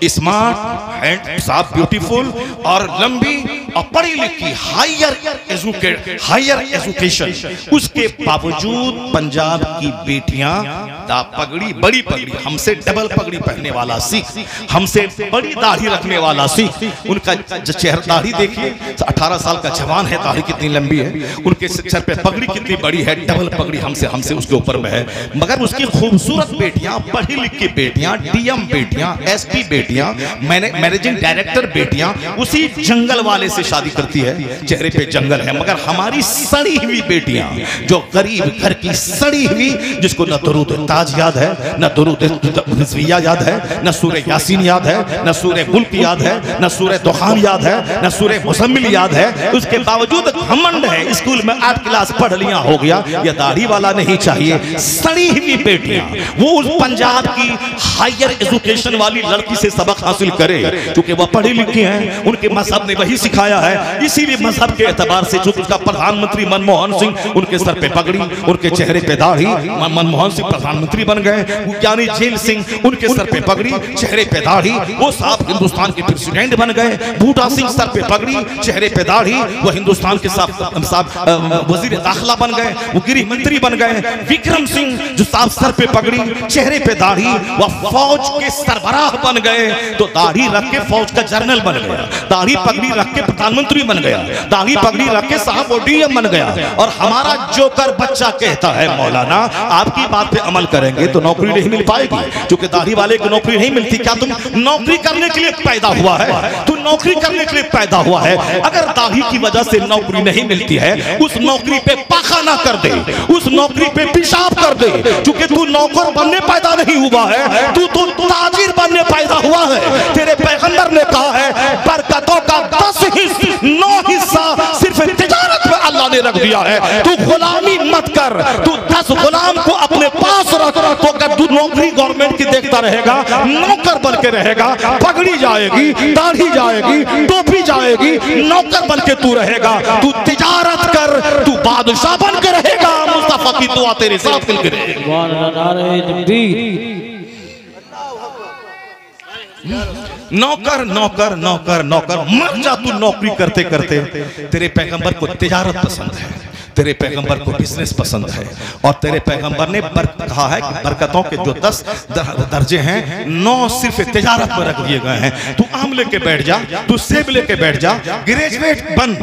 स्मार्ट एंड साफ ब्यूटीफुल और लंबी और पढ़ी लिखी, हायर एजुकेशन, उसके बावजूद पंजाब की बेटियां पगड़ी, बड़ी पगड़ी, हमसे डबल पगड़ी पहनने वाला सिख, हमसे बड़ी दाढ़ी रखने वाला सिख, उनका चेहरा दाढ़ी देखिए, 18 साल का जवान है, दाढ़ी कितनी लंबी है, उनके सर पे पगड़ी कितनी बड़ी है, डबल पगड़ी हमसे उसके ऊपर में है। मगर उसकी खूबसूरत बेटियां, पढ़ी लिखी बेटियां, डीएम बेटियां, एसपी बेटियां, मैनेजिंग डायरेक्टर बेटियां उसी जंगल वाले से शादी करती है, चेहरे पे जंगल है। मगर हमारी सड़ी हुई बेटियां, जो गरीब घर की सड़ी हुई, जिसको न दुरूद ताज याद है, न दुरूद रिज़विया याद है, न सूरह यासीन याद है, न सूरह मुल्क याद है, न सूरह दुखान याद है, न सूरह मुज़म्मिल याद है, उसके बावजूद घमंड है, स्कूल में 8 क्लास पढ़ लिया हो गया, यह दाढ़ी वाला नहीं चाहिए। सड़ी हुई बेटियां वो उस पंजाब की हायर एजुकेशन वाली लड़की से सबक हासिल करे, क्योंकि वह पढ़ी लिखी हैं, उनके मजहब ने वही सिखाया है। इसीलिए मजहब के एतबार से चूंकि उसका प्रधानमंत्री मनमोहन सिंह, उनके सर पे पगड़ी, उनके चेहरे पे दाढ़ी, मनमोहन सिंह प्रधानमंत्री बन गए, यानी जेल सिंह, उनके सर पे पगड़ी, चेहरे पे दाढ़ी, वो साफ हिंदुस्तान के प्रेसिडेंट बन गए। बूटा सिंह सर पे पगड़ी, चेहरे पे दाढ़ी, वो हिंदुस्तान के साफ वजीर दाखिला बन गए, वो गृह मंत्री बन गए। विक्रम सिंह जो साफ सर पे पगड़ी, चेहरे पे दाढ़ी, वह फौज के सरबराह बन गए। तो दाढ़ी रख के फौज का जनरल बन गया, दाढ़ी पगड़ी रख के प्रधानमंत्री बन गया, दाढ़ी पगड़ी रख के साहब ओडीएम बन गया। और हमारा जोकर बच्चा कहता है मौलाना आपकी बात पे अमल करेंगे तो नौकरी नहीं मिल पाएगी, क्योंकि दाढ़ी वाले को नौकरी नहीं मिलती। क्या तुम नौकरी करने के लिए पैदा हुआ है? तू नौकरी करने के लिए पैदा हुआ है। अगर दाढ़ी की वजह से नौकरी नहीं मिलती है, उस नौकरी पे पाखाना कर दे, उस नौकरी पे पेशाब कर दे, क्योंकि तू नौकर बनने पैदा नहीं हुआ है, तू तो ताजिर बनने पैदा हुआ है। तेरे पैगंबर ने कहा है बरकतों का 9 हिस्सा सिर्फ तिजारत में अल्लाह ने रख दिया है। तू गुलामी मत कर, तू 10 गुलाम को अपने पास रख। तो अगर तू नौकरी गवर्नमेंट की देखता रहेगा, नौकर बन के रहेगा, पगड़ी जाएगी, दाढ़ी जाएगी, टोपी जाएगी, नौकर बन के तू रहेगा। तू तिजारत कर, तू बादशाह बन के रहेगा। मुस्तफा की दुआ तेरे साथ मिल के रहेगी। नौकर नौकर नौकर नौकर मर जा तू नौकरी करते करते। तेरे पैगंबर को तिजारत पसंद है, तेरे पैगंबर को बिजनेस पसंद है, और तेरे पैगंबर ने कहा है कि बरकतों के जो 10 दर्जे हैं, 9 सिर्फ तिजारत में रख दिए गए हैं। तू आम लेके बैठ जा, तू सेब लेके बैठ जा, ग्रेजुएट बन,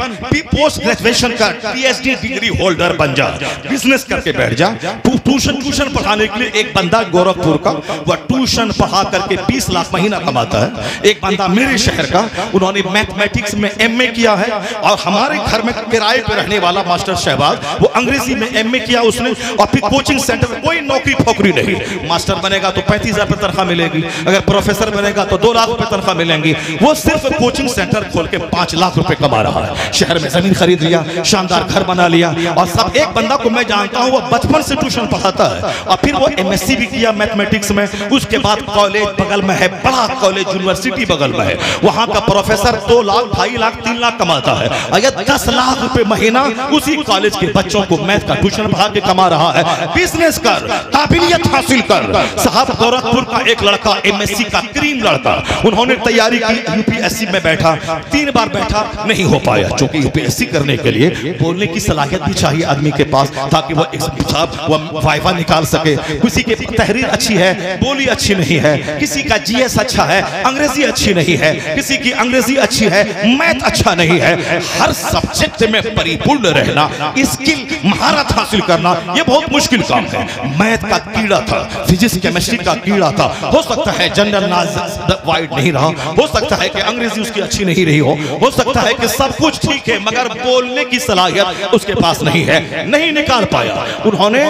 पोस्ट ग्रेजुएशन का पीएचडी डिग्री होल्डर बन जा, बिजनेस करके बैठ जा। तू ट्यूशन पढ़ाने के लिए एक बंदा गोरखपुर का, वह ट्यूशन पढ़ा करके 20 लाख महीना कमाता है। एक बंदा मेरे शहर का, उन्होंने मैथमेटिक्स में एमए किया है, और हमारे घर में किराए पे रहने वाला मास्टर शहबाज, वो अंग्रेजी में एमए किया उसने, और फिर कोचिंग सेंटर में कोई नौकरी फोकरी नहीं। मास्टर बनेगा तो 35,000 रुपए तनख्वाह मिलेगी, अगर प्रोफेसर बनेगा तो 2 लाख रुपए तनख्वाह मिलेंगी। वो सिर्फ कोचिंग सेंटर खोल के 5 लाख रुपए कमा रहा है। शहर में जमीन खरीद लिया, शानदार घर बना लिया, और सब एक बंदा को मैं जानता हूँ, वो बचपन से ट्यूशन पढ़ाता है, और फिर वो एमएससी भी किया मैथमेटिक्स में। उसके बाद कॉलेज बगल में है, बड़ा कॉलेज यूनिवर्सिटी बगल में है, वहां का प्रोफेसर 2 लाख 2.5 लाख 3 लाख कमाता है। अगर 10 लाख रुपए महीना उसी कॉलेज के बच्चों को मैथ का ट्यूशन पढ़ा के कमा रहा है। बिजनेस कर, काबिलियत हासिल कर। साहब गोरखपुर का एक लड़का, एमएससी का क्रीम लड़का, उन्होंने तैयारी की, यूपीएससी में बैठा, 3 बार बैठा, नहीं हो पाया। क्योंकि यूपीएससी करने के लिए बोलने की सलाहियत भी चाहिए आदमी के पास, ताकि वो वाइवा निकाल सके। किसी की तहरीर अच्छी है, बोली अच्छी नहीं है, किसी का जीएस अच्छा है, अंग्रेजी अच्छी नहीं है, किसी की अंग्रेजी अच्छी है, मैथ अच्छा नहीं है। हर सब्जेक्ट में परिपूर्ण रहना, स्किल, महारत हासिल करना ये बहुत मुश्किल काम है। मैथ का कीड़ा था, फिजिक्स केमिस्ट्री का कीड़ा था। हो सकता है जनरल नॉलेज वाइड नहीं रहा, हो सकता है कि अंग्रेजी उसकी अच्छी नहीं रही हो सकता है कि सब कुछ ठीक है मगर बोलने की सलाहियत उसके पास नहीं है, नहीं निकाल पाया। उन्होंने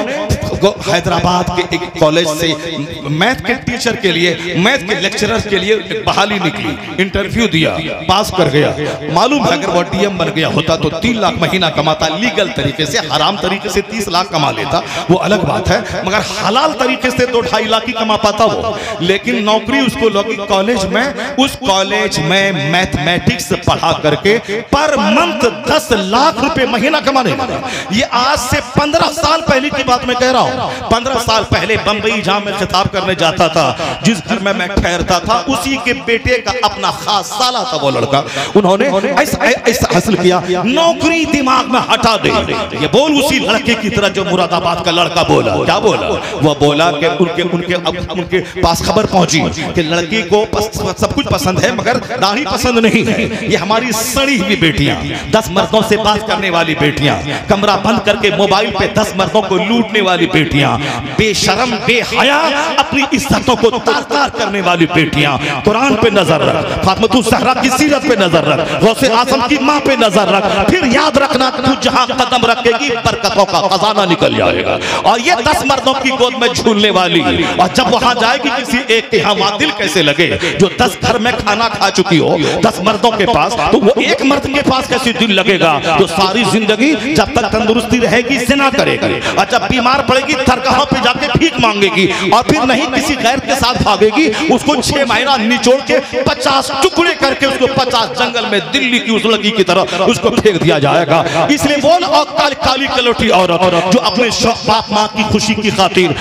हैदराबाद के एक कॉलेज से मैथ के टीचर के लिए, मैथ के लेक्चरर के लिए बहाली निकली, इंटरव्यू दिया, पास कर गया। मालूम है अगर वो डीएम बन गया होता तो 3 लाख महीना कमाता, लीगल तरीके से। हराम तरीके से 30 लाख कमा लेता वो अलग बात है, मगर हलाल तरीके से 2-2.5 लाख ही कमा पाता वो। लेकिन नौकरी उसको लगी कॉलेज में। उस कॉलेज में मैथमेटिक्स पढ़ा करके पर मंथ 10 लाख रुपए महीना कमाने लगा। ये आज से 15 साल पहले की बात मैं कह रहा हूं। 15 साल पहले बंबई जहां मैं खिताब करने जाता था, जिस घर में मैं ठहरता था, उसी के बेटे का अपना खास साला था वो लड़का। उन्होंने ऐसा हासिल किया, नौकरी दिमाग में हटा दे। ये बोल उसी लड़के की तरह जो मुरादाबाद का लड़का बोला। क्या बोला? वो बोला कि उनके पास खबर पहुंची कि लड़की को सब कुछ पसंद है मगर दाढ़ी पसंद नहीं है। ये हमारी सड़ी हुई बेटियां, 10 मर्दों से बात करने वाली बेटियां, कमरा बंद करके मोबाइल पे 10 मर्दों को लूटने वाली बेटियां, बेशरम बेहया अपनी इज्जतों को तार-तार करने वाली बेटियां। कुरान पे नजर रख, फातिमा ज़हरा की सीरत पे नजर रख, गौसे आज़म की मां पे नजर रख, फिर याद रखना तू जहां कदम रखेगी बरकतों का खजाना निकल जाएगा। और ये 10 मर्दों की गोद में झूलने वाली, और जब वहां जाएगी किसी एक के यहाँ दिल कैसे लगे जो 10 घर में खाना खा चुकी हो 10 मर्दों के पास, तो वो एक मर्द के पास कैसे दिल लगेगा जो सारी जिंदगी जब तक तंदुरुस्ती रहेगी जिना करेगी, और जब बीमार पड़ेगी दरगाह पे जाके भीख मांगेगी, और फिर नहीं किसी गैर के साथ भागेगी, उसको 6 महीना निचोड़ के 50 टुकड़े करके उसको 50 जंगल में दिल्ली की उस लड़की की तरह उसको फेंक दिया जाएगा। इसलिए बोल और काली कलोटी औरत जो अपने बाप माँ की खुशी की खातिर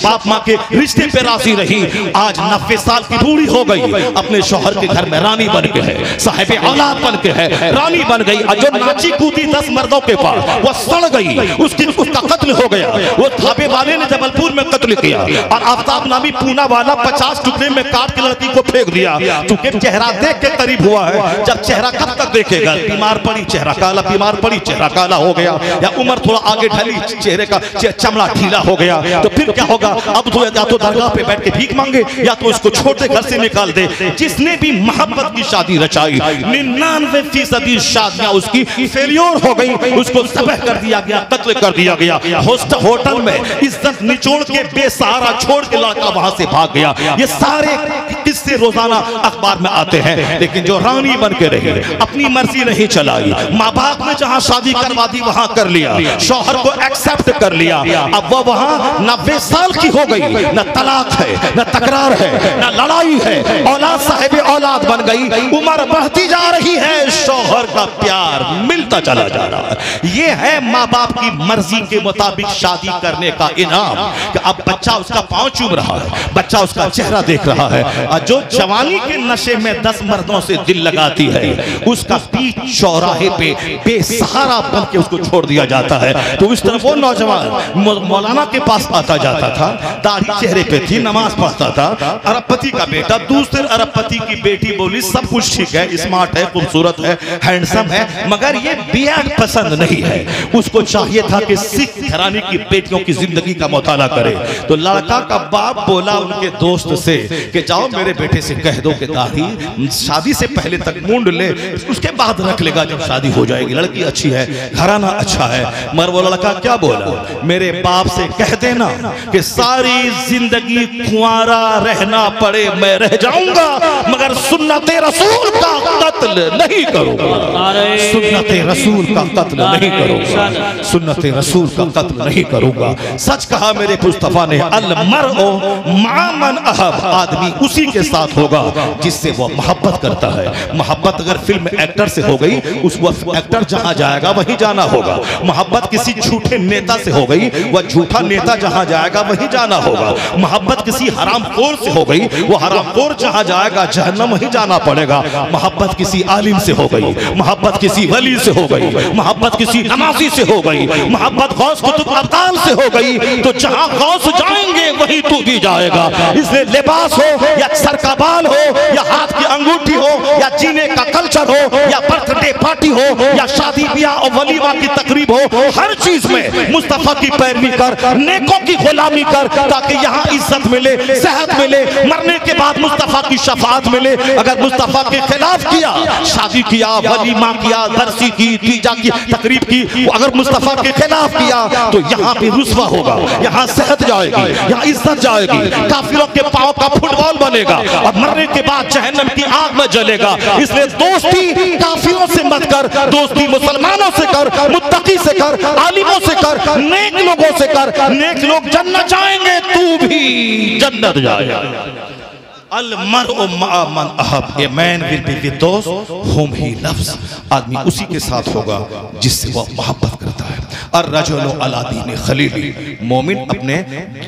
बाप माँ के रिश्ते पे राजी रही, आज 90 साल की बूढ़ी हो गई, अपने शौहर के घर में रानी बन के है, साहिबे औलाद बन के है, रानी बन गई। और जो नाची कूदी 10 मर्दों के पास वो सड़ गई, उसका कत्ल हो गया। वो थाबे वाले ने जबलपुर में कत्ल किया, और आफ्ताब नामी पूना वाला 50 टुकड़े में काट के लड़की को फेंक दिया। चूंकि चेहरा देख के करीब हुआ है, जब चेहरा कब तक देखेगा? बीमार पड़ी चेहरा काला, बीमार पड़ी चेहरा काला हो गया, या उम्र थोड़ा आगे ढली चेहरे का चमड़ा ढीला हो गया, तो फिर क्या होगा? अब तो या तो दरगाह पे बैठ के भीख मांगे या तो उसको छोटे घर से निकाल दे। जिसने भी मोहब्बत की शादी रचाई 99% शादियां उसकी फेलियर हो गई, उसको ज़ब्ह कर दिया गया, कत्ल कर दिया गया। होटल में इज्जत निचोड़ के बेसहारा छोड़ के लड़का वहां से भाग गया। ये सारे किस्से रोजाना अखबार में आते हैं। लेकिन जो रानी बन के रही, अपनी मर्जी नहीं चलाई, माँ बाप ने जहां शादी करवा दी वहां कर लिया, शौहर को एक्सेप्ट कर लिया, अब वो वहां 90 साल की हो गई, न तलाक है, न तकरार है, न लड़ाई है, औलाद साहिब औलाद बन गई, उम्र बढ़ती जा रही है, शौहर का प्यार मिलता चला जा रहा है। ये है माँ बाप की मर्जी के मुताबिक शादी करने का इनाम, कि अब बच्चा उसका पांव चूम रहा है, बच्चा उसका चेहरा देख रहा है। और जो जवानी के नशे में 10 मर्दों से दिल लगाती है, उसका बीच चौराहे पे बेसहारा बन के उसको छोड़ दिया जाता है। तो इस तरह वो नौजवान मौलाना के पास आता जाता था, दाढ़ी चेहरे पे थी, नमाज पढ़ता था, अरबपति का बेटा दूसरे अरबपति की बेटी बोली सब कुछ ठीक है, स्मार्ट है, खूबसूरत है, हैंडसम है, मगर ये बियाह पसंद नहीं है। उसको चाहिए था कि सिख घराने की बेटियों की जिंदगी का मुताला करे। तो लड़का का बाप बोला उनके दोस्त से कि जाओ मेरे बेटे से कह दो कि दादी शादी से पहले तक मूंड ले, उसके बाद रख लेगा जब शादी हो जाएगी, लड़की अच्छी है, घराना अच्छा है। मगर वो लड़का क्या बोला? मेरे बाप से कह देना कि सारी जिंदगी कुंवारा रहना पड़े मैं रह जाऊंगा, मगर सुन्नते रसूल का कत्ल नहीं करूंगा, सुन्नते रसूल का कत्ल नहीं करूंगा, सुन्नते रसूल का कत्ल नहीं करूंगा। सच कहा मेरे मुस्तफा ने, अल मरओ मा मन अहब, आदमी उसी के साथ होगा जिससे वो मोहब्बत करता है। मोहब्बत अगर फिल्म एक्टर से हो गई, उस वक्त एक्टर जहां जाएगा वहीं जाना होगा। मोहब्बत किसी झूठे नेता से हो गई, वह झूठा नेता जहां जाएगा वहीं जाना होगा। मोहब्बत किसी हरामखोर से हो गई, वो हरामखोर जहां जाएगा जहन्नम वहीं जाना पड़ेगा। मोहब्बत किसी आलिम से हो गई, मोहब्बत किसी वली से हो गई, मोहब्बत किसी नमाजी से हो गई, मोहब्बत गौस कुतुब अब्दाल से हो गई तो जहां गौस जाएंगे वहीं तू भी जाएगा। इसलिए लिबास हो या सर का बाल हो या हाथ की अंगूठी हो या जीने का कल्चर हो या बर्थडे पार्टी हो या शादी ब्याह और वलीमा की तकरीब हो, हर चीज में मुस्तफा की पैरवी कर, नेकों की गुलामी कर, ताकि यहाँ इज्जत मिले, सेहत मिले, मरने के बाद मुस्तफा की शफाअत मिले। अगर मुस्तफा के खिलाफ किया, शादी किया, वलीमा किया, दरसी की, तीजा की तकरीब की, अगर मुस्तफा के खिलाफ किया तो यहाँ भी रुस्वा होगा, यहाँ सेहत जाएगी, यहाँ इज्जत जाएगी, काफिरों के पांव का फुटबॉल बनेगा और मरने के बाद जहन्नम की आग में जलेगा। इसलिए दोस्ती काफिरों से मत कर, दोस्ती मुसलमानों से कर, मुत्तकी से कर, आलिमों से कर, नेक लोगों से कर। नेक लोग जन्नत जाएंगे, तू भी जन्नत जाएगा। अल-मर्उ मअ मन अहब, a man will be with those whom he loves. आदमी उसी के साथ होगा जिससे वह मोहब्बत करता है। अर्रजुलु अला दीनि खलीली, मोमिन अपने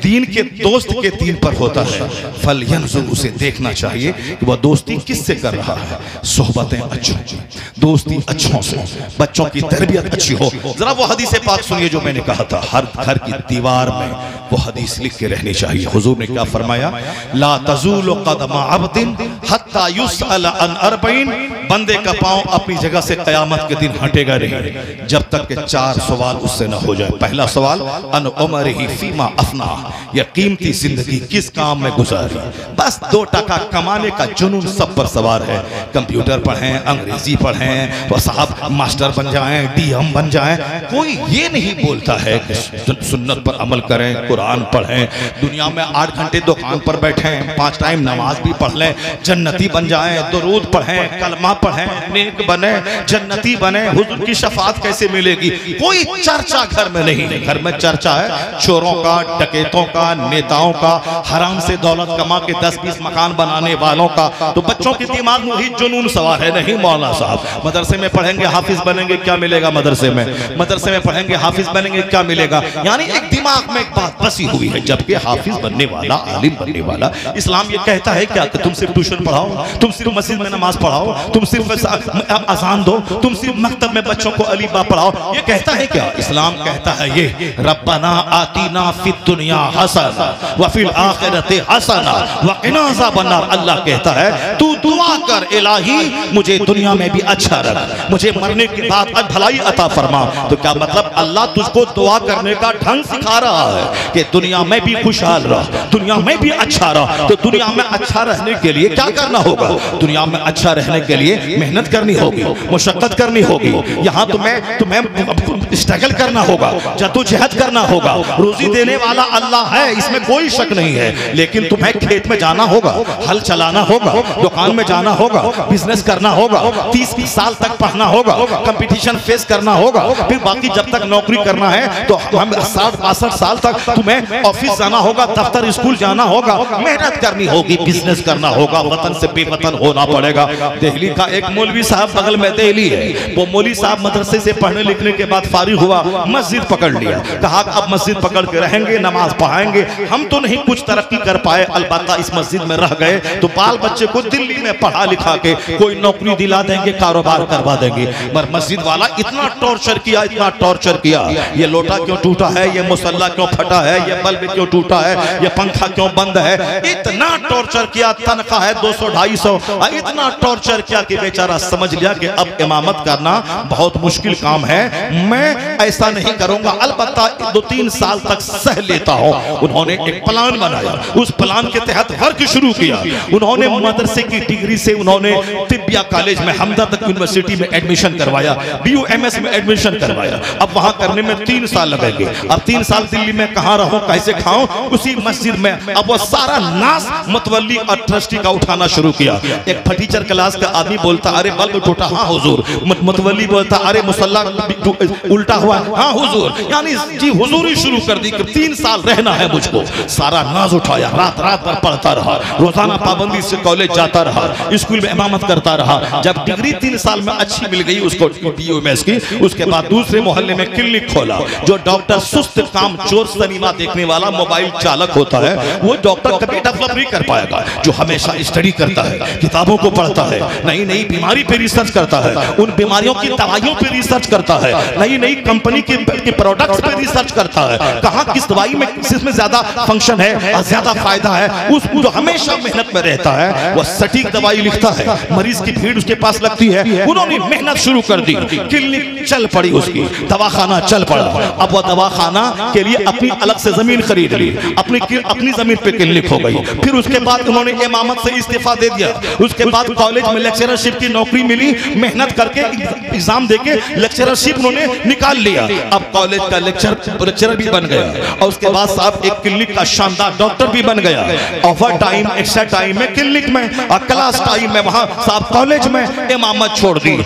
दीन के दोस्त के दीन पर होता है। फलयंजुर, उसे देखना चाहिए कि वह दोस्ती किससे कर रहा है। सोहबतें अच्छों की, दोस्ती अच्छों से, बच्चों की तरबियत अच्छी हो। जरा वो हदीस पाक सुनिए जो मैंने कहा था, हर घर की दीवार में वो हदीस लिख के रहनी चाहिए। हुजूर ने क्या फरमाया, ला तज़ूलु क़दम अब्दिन हत्ता युसअल अन अर्बईन, बंदे का पांव अपनी जगह से क़यामत के दिन हटेगा नहीं जब तक के 4 सवाल उससे न हो जाए। पहला सवाल, अन उमरिही फीमा अफना, यह कीमती जिंदगी किस काम में गुजारी। बस 2 टका कमाने का जुनून सब पर सवार है। कंप्यूटर पढ़ें, अंग्रेजी पढ़ें, तो साहब मास्टर बन जाएं, डीएम बन जाएं, कोई ये नहीं बोलता है कि सुन्नत पर अमल करें, कुरान पढ़ें, दुनिया में 8 घंटे दुकान पर बैठें, 5 टाइम नमाज भी पढ़ लें, जन्नती बन जाएं, दुरूद पढ़ें, कलमा पढ़ें, नेक बने, जन्नती बने, हुजूर की शफाअत कैसे मिलेगी। कोई चर्चा घर में नहीं है। घर में चर्चा है चोरों का, डकैतों का, नेताओं का, हराम से दौलत कमा के 10-20 मकान बनाने वालों का। तो बच्चों के दिमाग में ही जुनून सवार है। नहीं मौलाना साहब, मदरसे में पढ़ेंगे हाफिज बनेंगे, क्या मिलेगा मदरसे में? मदरसे में पढ़ेंगे हाफिज बनेंगे, क्या मिलेगा? यानी एक दिमाग में एक बात बसी हुई है। जबकि हाफिज बनने वाला, आलिम बनने वाला, इस्लाम ये कहता है क्या कि तुम सिर्फ ट्यूशन पढ़ाओ, तुम सिर्फ मस्जिद में नमाज पढ़ाओ, तुम सिर्फ अजान दो, तुम सिर्फ मकतब में बच्चों को अली बा पढ़ाओ, ये कहता है क्या? इस्लाम कहता है ये, रब्बना आतीना फिद दुनिया हसना व फिल आखिरति हसना व क़िना अज़ाबन्नार। अल्लाह कहता है तू दुआ कर, इलाही मुझे दुनिया में भी अच्छा रख, मुझे मरने के बाद भलाई अता फरमा। तो क्या मतलब अल्लाह तुझको दुआ करने का ढंग सिखा रहा है कि दुनिया में भी खुशहाल रह, दुनिया में भी अच्छा रह। तो दुनिया में अच्छा रहने के लिए क्या करना होगा? दुनिया में अच्छा रहने के लिए मेहनत करनी होगी, मुशक्कत करनी होगी, यहाँ तुम्हें स्ट्रगल करना होगा, जद्दोजहद करना होगा। रोजी देने वाला अल्लाह है, इसमें कोई शक नहीं है, लेकिन तुम्हें खेत में जाना होगा, हल चलाना होगा, दुकान में जाना होगा, बिजनेस करना होगा, 30-20 साल तक पढ़ना होगा, कंपटीशन फेस करना होगा, फिर बाकी जब तक नौकरी करना है तो हम 60-62 साल तक तुम्हें ऑफिस जाना होगा, दफ्तर स्कूल जाना होगा, मेहनत करनी होगी, बिजनेस करना होगा, वतन से बेवतन होना पड़ेगा। दिल्ली का एक मौलवी साहब, बगल में दिल्ली है, वो मौलवी साहब मदरसे से पढ़ने लिखने के बाद फारिग हुआ, मस्जिद पकड़ लिया, कहा अब मस्जिद पकड़ के रहेंगे, नमाज पढ़ाएंगे। हम तो नहीं कुछ तरक्की कर पाए, अलबत्ता इस मस्जिद में रह गए तो बाल बच्चे को दिल्ली में पढ़ा लिखा के कोई नौकरी दिला देंगे, कारोबार करवा देंगे। पर मस्जिद वाला इतना टॉर्चर किया, इतना टॉर्चर किया, ये लोटा क्यों टूटा है, ये मुसल्ला क्यों फटा है, ये बल्ब क्यों टूटा है, ये पंखा क्यों बंद है, इतना टॉर्चर किया। तनख्वाह है 200-250, इतना टॉर्चर किया कि बेचारा समझ लिया कि अब इमामत करना बहुत मुश्किल काम है, मैं ऐसा नहीं करूंगा, अलबत्ता 2-3 साल तक सह लेता हूं। उन्होंने एक प्लान बनाया, उस प्लान के तहत वर्क शुरू किया। उन्होंने मदरसे की डिग्री से उन्होंने तिब्बिया कॉलेज में, हमदर्द यूनिवर्सिटी में एडमिशन करवाया, BUMS में एडमिशन करवाया। अब वहां करने में 3 साल लगेंगे। अब 3 साल दिल्ली में कहां रहूं, कैसे खाऊं, उसी मस्जिद में। अब वो सारा नास मतवल्ली और ट्रस्टी का उठाना शुरू किया। एक टीचर क्लास का आदमी बोलता अरे बल्ब टूटा, हाँ हुजूर। मतवल्ली बोलता अरे मुसल्ला उल्टा हुआ, हाँ हुजूर। यानी जी हुजूरी शुरू कर दी कि 3 साल रहना है मुझे। मुझको, सारा नाज उठाया, रात रात भर पढ़ता रहा, रोजाना पाबंदी से कॉलेज जाता रहा, स्कूल में इमामत करता रहा। जब डिग्री 3 साल में अच्छी मिल गई उसको BOMS की, उसके बाद दूसरे मोहल्ले में क्लिनिक खोला। जो डॉक्टर सुस्त काम चोर सिनेमा देखने वाला मोबाइल चालक होता है वो डॉक्टर कभी डेवलप नहीं कर पाएगा। जो हमेशा स्टडी करता है, किताबों को पढ़ता है, नई नई बीमारी पे रिसर्च करता है, उन बीमारियों की दवाइयों पे रिसर्च करता है, नई नई कंपनी के प्रोडक्ट्स पे रिसर्च करता है, कहाँ किस दवाई में किसमें ज्यादा फंक्शन है और ज्यादा फायदा है, उस जो हमेशा मेहनत में रहता है वो सटीक दवाई लिखता है। मरीज की भीड़ उसके पास लगती है, उन्होंने मेहनत शुरू कर दी, क्लिनिक चल पड़ी उसकी, दवाखाना चल पड़ा। अब वो दवाखाना के लिए अपनी अलग से जमीन खरीद ली, अपनी जमीन पे क्लिनिक हो गई। फिर उसके बाद उन्होंने इमामत से इस्तीफा दे दिया। उसके बाद कॉलेज में लेक्चरशिप की नौकरी मिली, मेहनत करके एग्जाम देके लेक्चरशिप उन्होंने निकाल लिया। अब कॉलेज का लेक्चरर भी बन गया और उसके बाद साहब एक क्लिनिक का शानदार डॉक्टर भी बन गया। ओवर टाइम, एक्स्ट्रा टाइम में क्लिनिक में और क्लास टाइम में वहां साहब कॉलेज में इमामत छोड़ दी।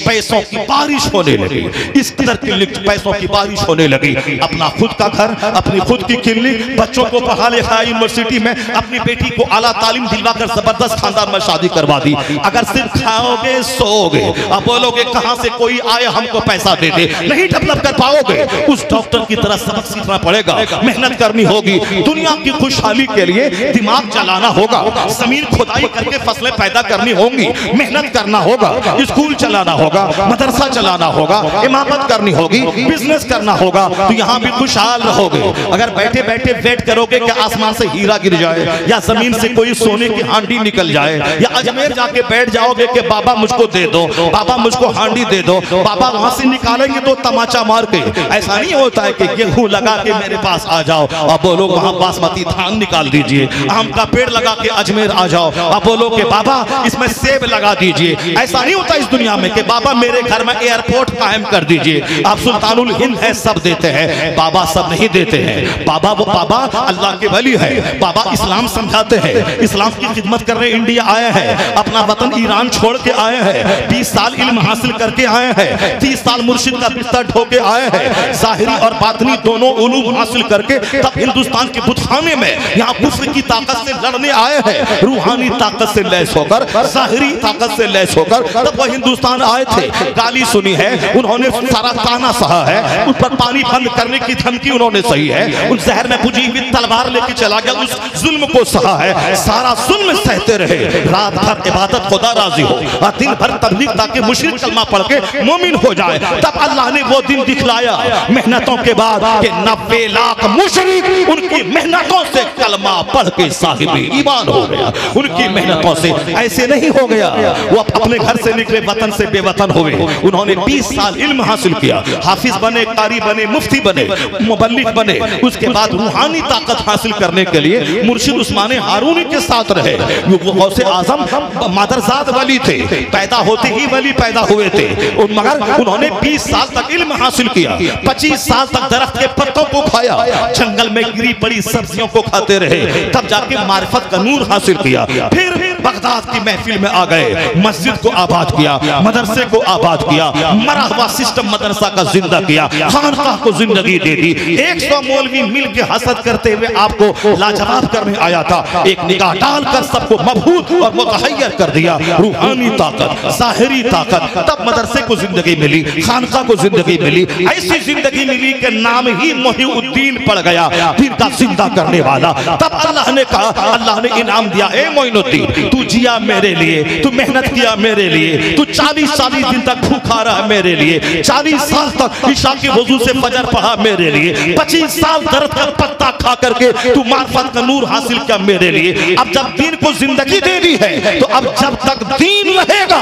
पैसों की बारिश होने लगी, इस कदर क्लिनिक पैसों की बारिश होने लगी। अपना खुद का घर, अपनी खुद की क्लिनिक, बच्चों को पढ़ा लिखा यूनिवर्सिटी में, अपनी बेटी को आला तालीम दिलवाकर जबरदस्त खानदान में शादी करवा दी। अगर सिर्फ खाओगे सोओगे, अब बोलोगे कहां से कोई आए हमको पैसा दे दे, नहीं डेवलप कर पाओगे। उस डॉक्टर की तरह सबक सीखना पड़ेगा, मेहनत करनी होगी, दुनिया की खुशहाली के लिए दिमाग चलाना होगा, जमीन खुदाई करके फसलें पैदा करनी होंगी, मेहनत करना होगा, स्कूल चलाना होगा, मदरसा चलाना होगा, इमामत करनी होगी, बिजनेस करना होगा, तो यहाँ भी खुशहाल रहोगे। अगर बैठे बैठे वेट करोगे कि आसमान से हीरा गिर जाए या जमीन से कोई सोने की हांडी निकल जाए, या अजमेर जाके बैठ जाओगे कि बाबा मुझको दे दो, बाबा मुझको हांडी दे दो, बाबा वहां से निकालेंगे तो तमाचा मार के, ऐसा नहीं होता है कि गेहूं लगा के मेरे पास आ जाओ और बोलो वहां बासमती धान निकाल दीजिए, आम का पेड़ लगा के अजमेर आ जाओ और बोलो कि बाबा इसमें सेब लगा दीजिए। ऐसा नहीं होता इस दुनिया में कि बाबा मेरे घर में एयरपोर्ट कायम कर दीजिए। आप सुल्तानुल हिंद है, सब देते हैं, बाबा सब नहीं देते हैं। बाबा वो बाबा अल्लाह के वली है, बाबा इस्लाम समझाते हैं, इस्लाम की खिदमत करने इंडिया आए हैं, अपना वतन ईरान छोड़ के आए हैं, 20 साल इल्म हासिल करके आए हैं, 30 साल मुर्शिद का बिस्तर ढोके आए हैं, ज़ाहिरी और बातनी दोनों उलूम हासिल करके तब हिंदुस्तान के बुतखाने में यहाँ कुफ्र की ताकत से लड़ने आए हैं। रूहानी ताकत से लैस होकर, ज़ाहिरी ताकत से लैस होकर तब वह हिंदुस्तान आए थे। गाली सुनी है उन्होंने, सारा ताना सहा है, उन पर पानी बंद करने की धमकी उन्होंने सही है, उन जहर में बुझी हुई तलवार लेके चला गया, उस जुल्म को सहा है, सारा जुल्म सहते रहे, रात भर इबादत खुदा राजी हो और दिन भर तबलीग ताकि मुशरिक कलमा पढ़ के मोमिन हो जाए। तब अल्लाह ने वो दिन दिखलाया मेहनतों के बाद कि 90 लाख मुशरिक उनकी मेहनतों से कलमा पढ़ के साहिब ईमान हो गया, उनकी मेहनतों से। ऐसे नहीं हो गया, वो अपने घर से निकले वतन से बेवतन हुए, उन्होंने 20 साल इल्म हासिल किया, हाफिज बने, कारी बने, मुफ्ती बने, मुबल्लिग बने। उसके बाद रूहानी ताकत हासिल करने के लिए मुर्शिद उस्मान हारूनी के साथ रहे। वो गौसे आजम मादरजाद वली थे, पैदा होते ही वली पैदा हुए थे, मगर उन्होंने 20 साल तक इल्म हासिल किया, 25 साल तक दरख्त के पत्तों को खाया, जंगल में गिरी पड़ी सब्जियों को खाते रहे, तब जाके मारिफत का नूर हासिल किया। फिर बगदाद की महफिल में आ गए, मस्जिद को आबाद किया, मदरसे को आबाद किया, मरा हुआ सिस्टम मदरसा का जिंदा किया, खानकाह को जिंदगी दे दी। 100 मौलवी मिल के हसद करते हुए आपको लाजवाब करने आया था, एक निगाह डालकर सबको मबहूत और मुतहय्यर कर दिया। रूहानी ताकत, ज़ाहिरी ताकत, तब मदरसे को जिंदगी मिली, खानकाह को जिंदगी मिली, ऐसी जिंदगी मिली कि नाम ही मोहिउद्दीन पड़ गया, दिन का जिंदा करने वाला। तब अल्लाह ने कहा, अल्लाह ने इनाम दिया, ए मोइनुद्दीन तू जिया मेरे लिए, तू मेहनत किया मेरे लिए, तू 40 दिन तक भूखा रहा मेरे लिए, 40 साल तक ईशा के वजू से फजर पढ़ा मेरे लिए, 25 साल दर्द का पत्ता खा करके तू मार्फत का नूर हासिल किया मेरे लिए। अब जब दीन को जिंदगी दे दी है तो अब जब तक दीन रहेगा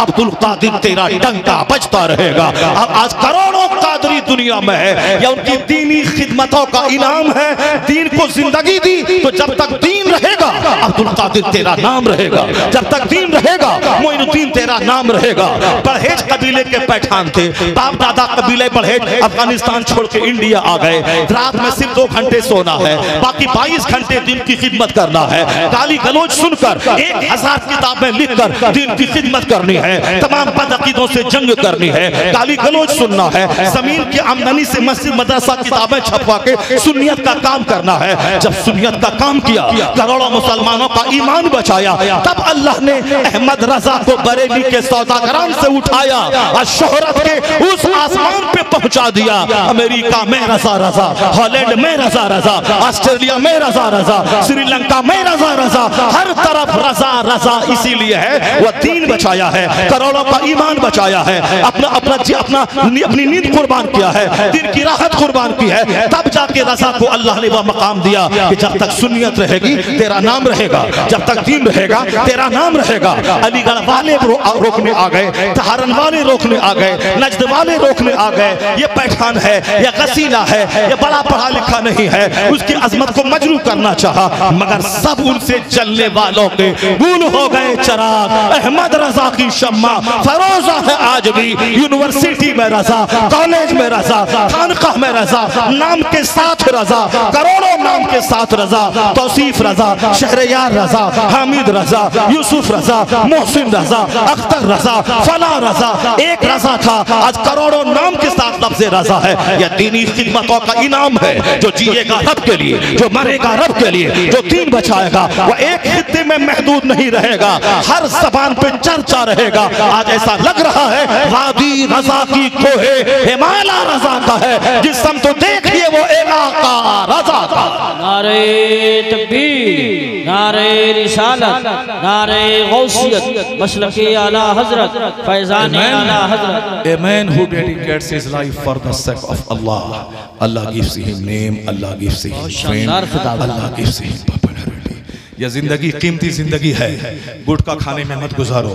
अब्दुल कादिर तेरा डंका बजता रहेगा। अब आज करोड़ों कादरी दुनिया में है, या उनकी दीनी खिदमतों का इनाम है, दीन को जिंदगी दी, तो जब तक दीन रहेगा अब्दुल कादिर तेरा नाम रहेगा, जब तक दीन रहेगा मोइनुद्दीन तेरा नाम रहेगा। बरहेज कबीले के पैठान थे, बाप दादा कबीले बरहेज अफगानिस्तान छोड़ के इंडिया आ गए, रात में सिर्फ 2 घंटे सोना है, बाकी 22 घंटे दिन की खिदमत करना है, गाली गलौज सुनकर 1000 किताबें लिखकर दिन की खिदमत करनी है, तमाम बदअकीदों से जंग करनी है, गाली गलौज सुनना है, जमीन की आमदनी से मस्जिद मदरसा किताबें छपवा के सुन्नियत का काम करना है। जब सुन्नियत का काम किया, करोड़ों मुसलमानों का ईमान बचाया, तब अल्लाह ने अहमद रजा को बरेली के सौदागरान से उठाया और शोहरत के उस आसमान पे पहुंचा दिया। अमेरिका में रजा रजा, हॉलैंड में रजा रजा, ऑस्ट्रेलिया में रजा रजा, श्रीलंका में रजा रजा, हर तरफ रजा रजा। इसीलिए है वह दीन बचाया है, करोड़ों का ईमान बचाया है, अपनी नींद कुर्बान किया है, दिन की राहत कुर्बान की है। तब जाके रजा को अल्लाह ने वह मकाम दिया कि जब तक सुन्नियत रहेगी तेरा नाम रहेगा, जब तक दीन रहेगा तेरा नाम रहेगा। अलीगढ़ वाले रोकने आ गए, सहारन वाले रोकने आ गए, नजद वाले रोकने आ गए। ये पैठान है, ये गसीला है, ये बड़ा पढ़ा लिखा नहीं है, उसकी अजमत को मजरू करना चाहा, मगर सब उनसे चलने वालों के गुल हो गए चिराग। अहमद रजा की शम्मा फरोजा है आज भी, यूनिवर्सिटी में रजा, कॉलेज में रजा, खानकाह में रजा, नाम के साथ रजा, करोड़ों नाम के साथ रजा, तौसीफ रजा, शहरयार रजा, हामिद रजा, यूसुफ रजा, मोहसिन रजा, अख्तर रजा, फला रजा। एक रजा था, आज करोड़ों नाम के साथ लफ्ज़ रजा है। यह दीनी खिदमतों का इनाम है। जो जिएगा रब के लिए, जो मरेगा रब के लिए, जो दीन बचाएगा वह एक खित्ते में महदूद नहीं रहेगा, हर ज़बान पे चर्चा रहेगा। आज ऐसा लग रहा है वादी रजा की कोहे हिमालय रजा का है, जिस सम तो देखिए वो इलाका रजा का। नारे तकबीर, नारे रिसालत, नारे गौसियत, मसलके आला हजरत, फैजान आला हजरत। A man who dedicates his life for the sake of Allah, Allah gives him name, Allah gives him fame, Allah gives him popularity. यह जिंदगी कीमती जिंदगी है। गुटखा खाने में मत गुजारो,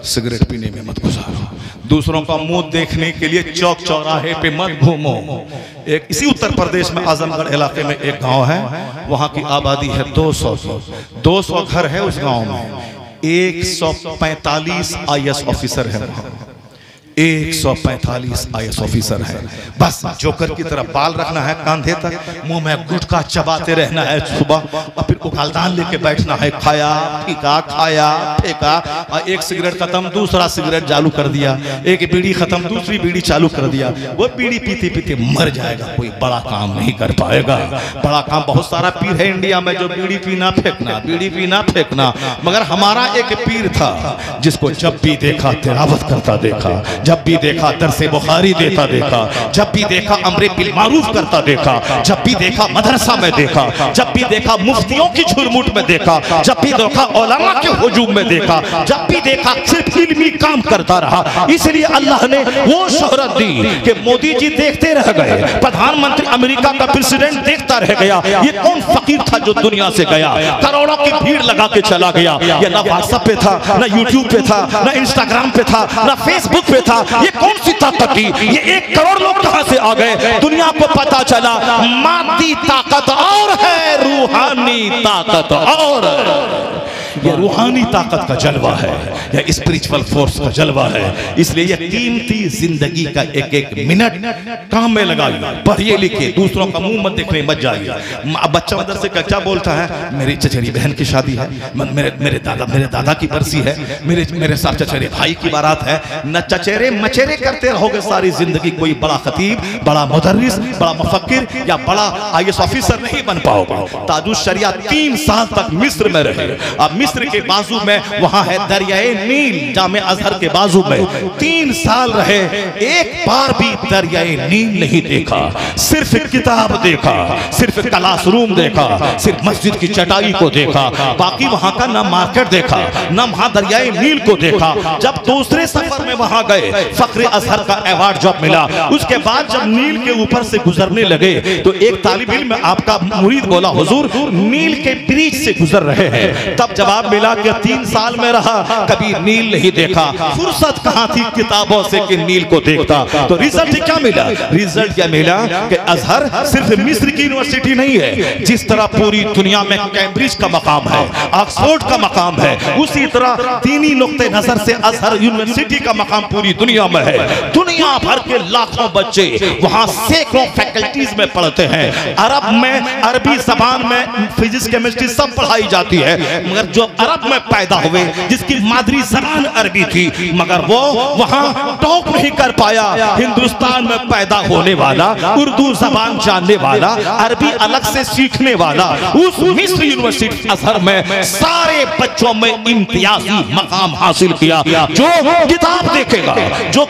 सिगरेट पीने में मत गुजारो, दूसरों का मुंह देखने के लिए चौक चौराहे पे मत घूमो। एक इसी उत्तर प्रदेश में आजमगढ़ इलाके में एक गांव है, वहां की आबादी है 200 घर है उस गांव में। 145 IAS ऑफिसर है, 145 IAS ऑफिसर है। बस जोकर की तरह बाल रखना है कांधे तक, मुंह में गुटखा चबाते रहना है सुबह, और फिर उगालदान लेके बैठना है, खाया फीका खाया फेंका, और एक सिगरेट खत्म दूसरा सिगरेट चालू कर दिया, एक बीड़ी खत्म दूसरी बीड़ी चालू कर दिया। वो बीड़ी पीते पीते मर जाएगा, कोई बड़ा काम नहीं कर पाएगा। बड़ा काम बहुत सारा पीर है इंडिया में, जो बीड़ी पीना फेंकना, बीड़ी पीना फेंकना। मगर हमारा एक पीर था जिसको जब भी देखा तिलावत करता देखा, जब भी देखा दरसे बुखारी देता देखा, जब भी देखा अमरे बिल मारूफ करता देखा, जब भी देखा मदरसा में देखा, जब भी देखा मुफ्तियों की झुरमुट में देखा, जब भी देखा उलमा के हुजूम में देखा, जब भी देखा सिर्फ इल्मी काम करता रहा। इसलिए अल्लाह ने वो शोहरत दी कि मोदी जी देखते रह गए, प्रधानमंत्री अमेरिका का प्रेसिडेंट देखता रह गया। ये कौन फकीर था जो दुनिया से गया, करोड़ों की भीड़ लगा के चला गया। ये ना व्हाट्सएप पे था, ना यूट्यूब पे था, ना इंस्टाग्राम पे था, ना फेसबुक पे था। ये कौन सी ताकत थी? ये 1 करोड़ लोग कहां से आ गए? दुनिया को पता चला मादी ताकत और है, रूहानी ताकत और। ये रूहानी ताकत का जलवा है, यह स्पिरिचुअल फोर्स का जलवा है। इसलिए यह कीमती जिंदगी का एक एक मिनट काम में लगाइए, पढ़िए लिखिए, दूसरों का मुंह मत देखने मत जाइए। बच्चा मदरसे का क्या बोलता है, मेरी चचेरी बहन की शादी है, मेरे दादा की बरसी है, मेरे साथ चचेरे भाई की बारात है। न चचेरे मचेरे करते रहोगे सारी जिंदगी, कोई बड़ा खतीब, बड़ा मुदर्रिस, बड़ा मुफक्किर या बड़ा IAS ऑफिसर नहीं बन पाओगे। ताजुश शरिया 3 साल तक मिस्र में रहे। अब मिस्र के बाजू में वहां है दरियाए नील, जामे अजहर के बाजू में 3 साल रहे, एक बार भी दरियाए नील नहीं देखा, सिर्फ किताब देखा, सिर्फ क्लासरूम देखा, सिर्फ मस्जिद की चटाई को देखा, बाकी वहां का ना मार्केट देखा, ना वहां दरियाए नील को देखा। जब दूसरे सफर में वहां गए, फख्र अजहर का अवार्ड जब मिला, उसके बाद जब नील के ऊपर से गुजरने लगे तो एक तालिब इल्म आपका मुरीद बोला, हुजूर नील के ब्रिज से गुजर रहे हैं। तब जवाब मिला कि 3 साल में रहा, कभी नील नहीं देखा, फुर्सत कहां थी किताबों से कि नील को देखता। तो रिजल्ट क्या मिला? रिजल्ट क्या मिला कि अजहर सिर्फ मिस्र की यूनिवर्सिटी नहीं है, जिस तरह पूरी दुनिया में कैम्ब्रिज का मकाम है, ऑक्सफोर्ड का मकाम है, उसी तरह दीनी नुक्ते नजर से अजहर यूनिवर्सिटी का मकाम पूरी दुनिया में है। दुनिया भर के लाखों बच्चे वहां सैकड़ों फैकल्टीज में पढ़ते हैं। अरब में, अरबी जबान में फिजिक्स केमिस्ट्री सब पढ़ाई जाती है, मगर जो अरब में पैदा हुए, जिसकी मादरी जबान अरबी थी, मगर वो वहां टॉप नहीं कर पाया। हिंदुस्तान में पैदा होने वाला, उर्दू जबान जानने वाला, अरबी अलग से सीखने वाला, उस मिस्र यूनिवर्सिटी अजहर में सारे बच्चों में इम्तियाजी मकाम हासिल किया। जो किताब देखेगा, जो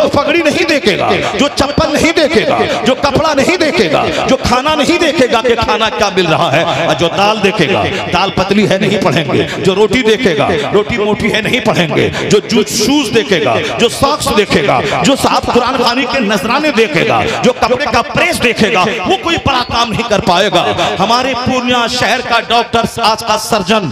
पगड़ी नहीं देखेगा, जो चप्पल नहीं देखेगा, जो कपड़ा नहीं देखेगा, जो खाना नहीं देखेगा कि खाना क्या मिल रहा है, और जो दाल देखेगा, दाल पतली है नहीं पढ़ेंगे, जो रोटी देखेगा, रोटी मोटी है नहीं पढ़ेंगे, जो शूज देखेगा, जो सॉक्स देखेगा, जो साहब कुरान खानी के नजराने देखेगा, जो कपड़े का प्रेस देखेगा, वो कोई बड़ा काम नहीं कर पाएगा। हमारे पूर्णिया शहर का डॉक्टर, आज का सर्जन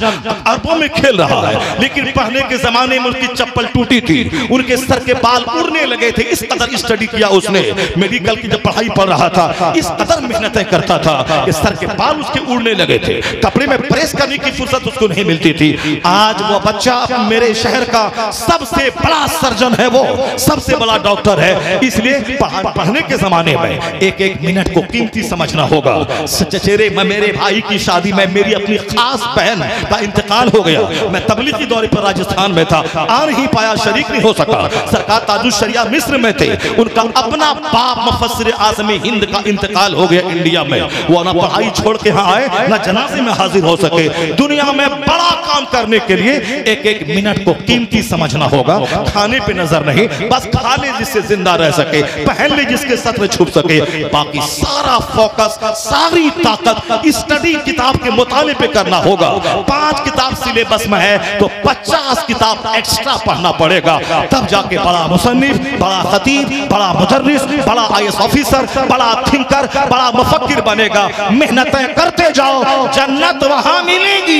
अरबों में खेल रहा है, लेकिन पहले के जमाने में उसकी चप्पल टूटी थी, उनके सर के बाल उड़ने लगे थे। इस कदर स्टडी किया उसने, मेडिकल की जब पढ़ाई पढ़ रहा था, इस कदर मेहनतें करता था कि सर के बाल उसके उड़ने लगे थे, कपड़े में प्रेस करने की फुर्सत उसको नहीं मिलती थी। आज वो बच्चा मेरे शहर का सबसे बड़ा सर्जन है, वो सबसे बड़ा डॉक्टर है। इसलिए पढ़ने के जमाने में एक एक मिनट को कीमती समझना होगा। चचेरे मेरे भाई की शादी में मेरी अपनी खास बहन का इंतकाल हो गया। मैं तबलीगी दौरे पर राजस्थान में था, आ नहीं पाया, शरीक नहीं हो सका। सरकार ताजुश शरिया मिस्र में थे, उनका अपना बाप मुफस्सिर आज़मी हिंद का इंतकाल हो गया इंडिया में। वो ना पढ़ाई छोड़ के यहाँ आए, ना जनाजे में हाजिर हो सके। दुनिया में बड़ा काम करने के लिए एक एक मिनट को कीमती समझना होगा। खाने पे नजर नहीं, बस खा ले जिससे जिंदा रह सके, पहन ले जिसके सत्र छुप सके, बाकी सारा फोकस, सारी ताकत स्टडी किताब के मुताले पे करना होगा। 5 किताब सिलेबस में है तो 50 किताब एक्स्ट्रा पढ़ना पड़ेगा, तब जाके बड़ा मुसन्निफ, बड़ा खतीब, बड़ा मुदर्रिस, बड़ा IAS ऑफिसर, बड़ा थिंकर, बड़ा मुफक्किर बनेगा। मेहनतें करते जाओ, जन्नत वहां मिलेगी,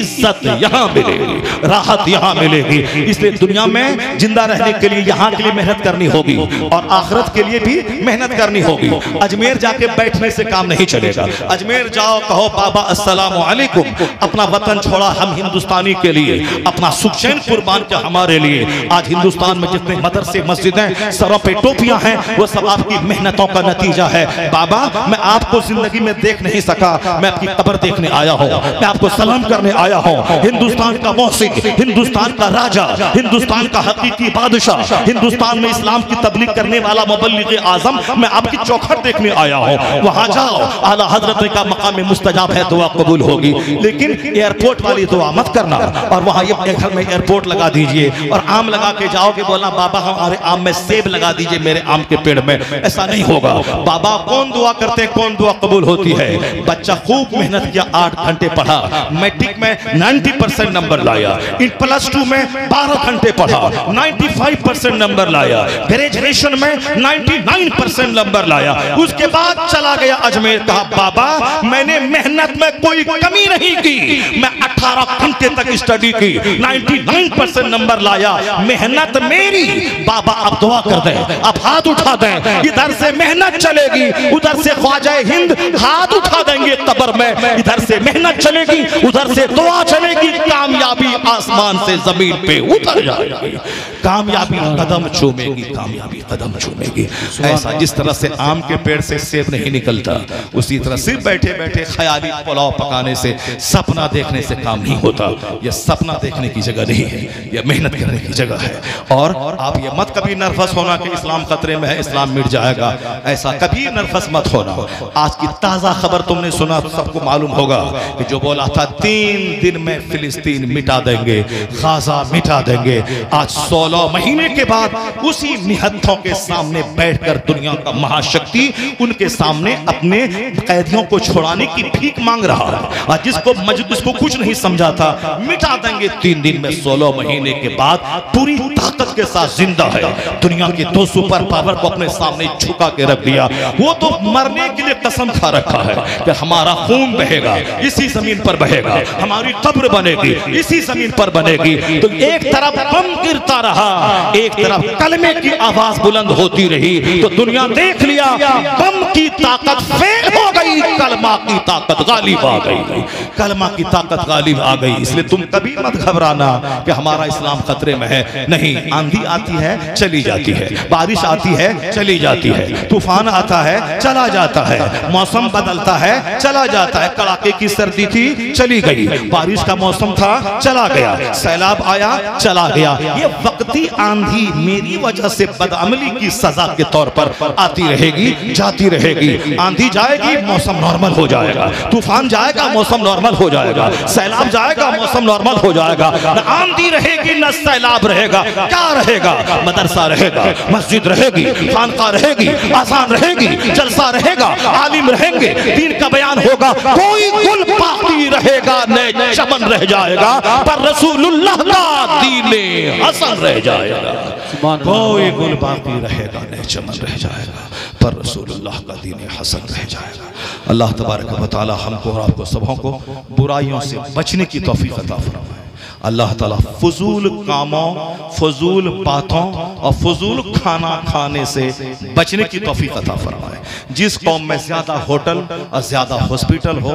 इज्जत यहाँ मिलेगी, राहत यहाँ मिलेगी। इसलिए दुनिया में जिंदा रहने के लिए यहाँ के लिए मेहनत करनी होगी और आखिरत के लिए भी मेहनत करनी होगी। अजमेर जाके बैठने से काम नहीं चलेगा। अजमेर जाओ, कहो बाबा अस्सलामु अलैकुम, अपना वतन छोड़ा हम हिंदुस्तानी के लिए, अपना सुखचैन कुर्बान किया हमारे लिए। आज हिंदुस्तान में जितने मदरसे मस्जिदें, सरों पे टोपियां हैं, वो सब आपकी मेहनतों का नतीजा है। बाबा मैं आपको जिंदगी में देख नहीं सका, मैं आपकी कब्र देखने आया हूँ, मैं आपको सलाम करने आया हूँ। हिंदुस्तान का मौसिक, हिंदुस्तान का राजा, हिंदुस्तान का हकीकी बादशाह, हिंदुस्तान में इस्लाम की तबलीग करने वाला मुबल्लिग आजम, मैं आपकी चौखट देखने आया हूँ। वहां जाओ, आला हजरत का मकाम मुस्तजाब है, दुआ कबूल होगी। लेकिन एयरपोर्ट वाली दुआ मत करना और वहां ये घर में एयरपोर्ट लगा दीजिए और आम लगा के जाओगे, बोला बाबा हमारे आम में सेब लगा दीजिए मेरे आम के पेड़ में, ऐसा नहीं होगा। बाबा कौन दुआ करते हैं, कौन दुआ कबूल होती है? बच्चा खूब मेहनत किया, 8 घंटे पढ़ा, मैट्रिक में 90% नंबर लाया, इन +2 में 12 घंटे पढ़ा, 95% नंबर लाया, ग्रेजुएशन में 99% नंबर लाया। उसके बाद चला गया अजमेर, कहा बाबा मैंने मेहनत में कोई कमी नहीं की, मैं 18 घंटे तक स्टडी की, 99% नंबर लाया, मेहनत मेरी। बाबा अब दुआ कर दें, अब हाथ उठा दें, इधर से मेहनत चलेगी, उधर से ख्वाजा हिंद हाथ उठा देंगे कब्र में, इधर से मेहनत चलेगी, उधर से दुआ चलेगी, कामयाबी आसमान से जमीन पे उतर जाएगी, कामयाबी कदम चूमेगी, कामयाबी कदम चूमेगी। ऐसा जिस तरह से आम के पेड़ से सेब नहीं निकलता, उसी तरह सिर्फ बैठे बैठे ख्याली पुलाव पकाने से, सपना देखने से काम नहीं होता। यह सपना देखने की जगह नहीं है, यह मेहनत करने की जगह है। और आप ये मत कभी नर्वस होना कि इस्लाम खतरे में है, इस्लाम मिट जाएगा, ऐसा कभी नर्वस मत होना। आज की ताजा खबर तुमने सुना तो सबको मालूम होगा कि जो बोला था 3 दिन में फिलिस्तीन मिटा देंगे, गाजा मिटा देंगे, आज 16 महीने के बाद उसी निहत्थों के सामने बैठकर दुनिया का महाशक्ति उनके सामने अपने कैदियों को छुड़ाने की भीख मांग रहा है। और जिसको कुछ नहीं समझा था, मिटा देंगे 3 दिन में, 16 महीने के बाद पूरी ताकत के साथ जिंदा है। दुनिया के 2 सुपर पावर को अपने सामने झुका के रख दिया। वो तो मरने के लिए कसम खा रखा है कि हमारा खून बहेगा, इसी जमीन पर बहेगा, हमारी कब्र बनेगी, इसी जमीन पर बनेगी। तो एक तरफ बम गिरता रहा, एक तरफ कलमे की आवाज बुलंद होती रही, तो दुनिया देख लिया बम की ताकत फेल हो गई, कलमा की ताकत गालिब आ गई, कलमा की ताकत गालिब आ गई। इसलिए तुम कभी मत घबराना कि हमारा इस्लाम खतरे में है। नहीं, आंधी आती है चली जाती है, बारिश आती है चली जाती है, तूफान आता है चला जाता है, मौसम बदलता है चला जाता है। कड़ाके की सर्दी थी चली गई, बारिश का मौसम था चला गया, सैलाब आया चला गया। ये वक्ती आंधी मेरी वजह से बदअमली की सजा के तौर पर आती रहेगी, जाती रहेगी। आंधी जाएगी, मौसम नॉर्मल हो जाएगा, तूफान जाएगा, मौसम नॉर्मल हो जाएगा, सैलाब जाएगा, मौसम नॉर्मल हो जाएगा। न आंधी रहेगी न सैलाब रहेगा, क्या रहेगा? मदरसा रहेगा, मस्जिद रहेगी, खानका रहेगी, आसान रहेगी, जलसा रहेगा, आलिम रहेंगे, दीन का बयान होगा, कोई गुल बाकी रहेगा न चमन रह जाएगा, पर रसूलुल्लाह का दीने हसन रह जाएगा। कोई गुल बाकी रहेगा न चमन रह जाएगा, पर रसूलुल्लाह का दीन हसन रह जाएगा। अल्लाह तबारक व तआला हमको और आपको सबों को बुराइयों से बचने की तौफीक अता फरमाए। अल्लाह ताला फजूल कामों, फजूल बातों और फजूल खाना खाने से बचने की तौफीक अता फरमाए। जिस कौम में ज्यादा होटल और ज्यादा हॉस्पिटल हो,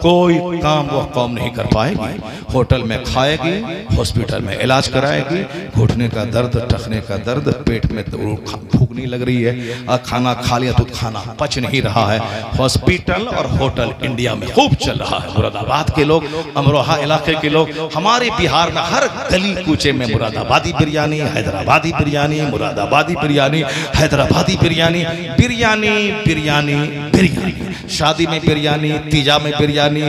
कोई काम वह कौम नहीं कर पाएगी। होटल में खाएगी, हॉस्पिटल में इलाज कराएगी, घुटने का दर्द, टखने का दर्द, पेट में भूख नहीं लग रही है, और खाना खा लिया तो खाना पच नहीं रहा है। हॉस्पिटल और होटल इंडिया में खूब चल रहा है। मुरादाबाद के लोग, अमरोहा इलाके के लोग, हमारे बिहार में हर गली कूचे में मुरादाबादी बिरयानी, हैदराबादी बिरयानी, मुरादाबादी बिरयानी, हैदराबादी बिरयानी, बिरयानी बिरयानी बिरयानी, शादी में बिरयानी, तीजा में बिरयानी,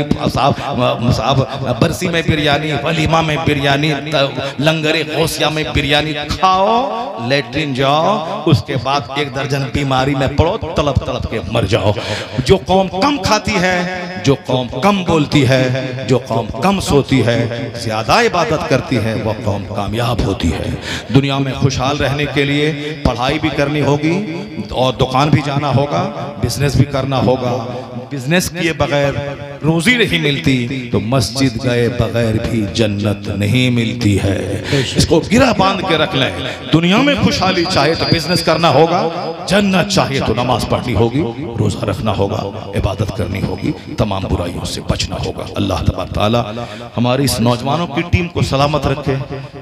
बरसी में बिरयानी, वलीमा में बिरयानी, लंगरे गौसिया में बिरयानी। खाओ, लेटरिन जाओ, उसके बाद एक दर्जन बीमारी में पड़ो, तड़प तड़प के मर जाओ। जो कौम कम खाती है, जो कौम कम बोलती है, जो कौम कम सोती है, ज्यादा इबादत करती है, वह कौम कामयाब होती है। दुनिया में खुशहाल रहने के लिए पढ़ाई भी करनी होगी और दुकान भी जाना होगा, बिजनेस भी करना होगा। बिजनेस किए बगैर रोजी नहीं मिलती, तो मस्जिद गए बगैर भी जन्नत नहीं मिलती है। इसको गिरा बांध के रख लें। दुनिया में खुशहाली चाहे तो बिजनेस करना होगा, जन्नत चाहिए तो नमाज पढ़नी होगी, रोजा रखना होगा, इबादत करनी होगी, तमाम बुराइयों से बचना होगा। अल्लाह तबारक तआला हमारी इस नौजवानों की टीम को सलामत रखे,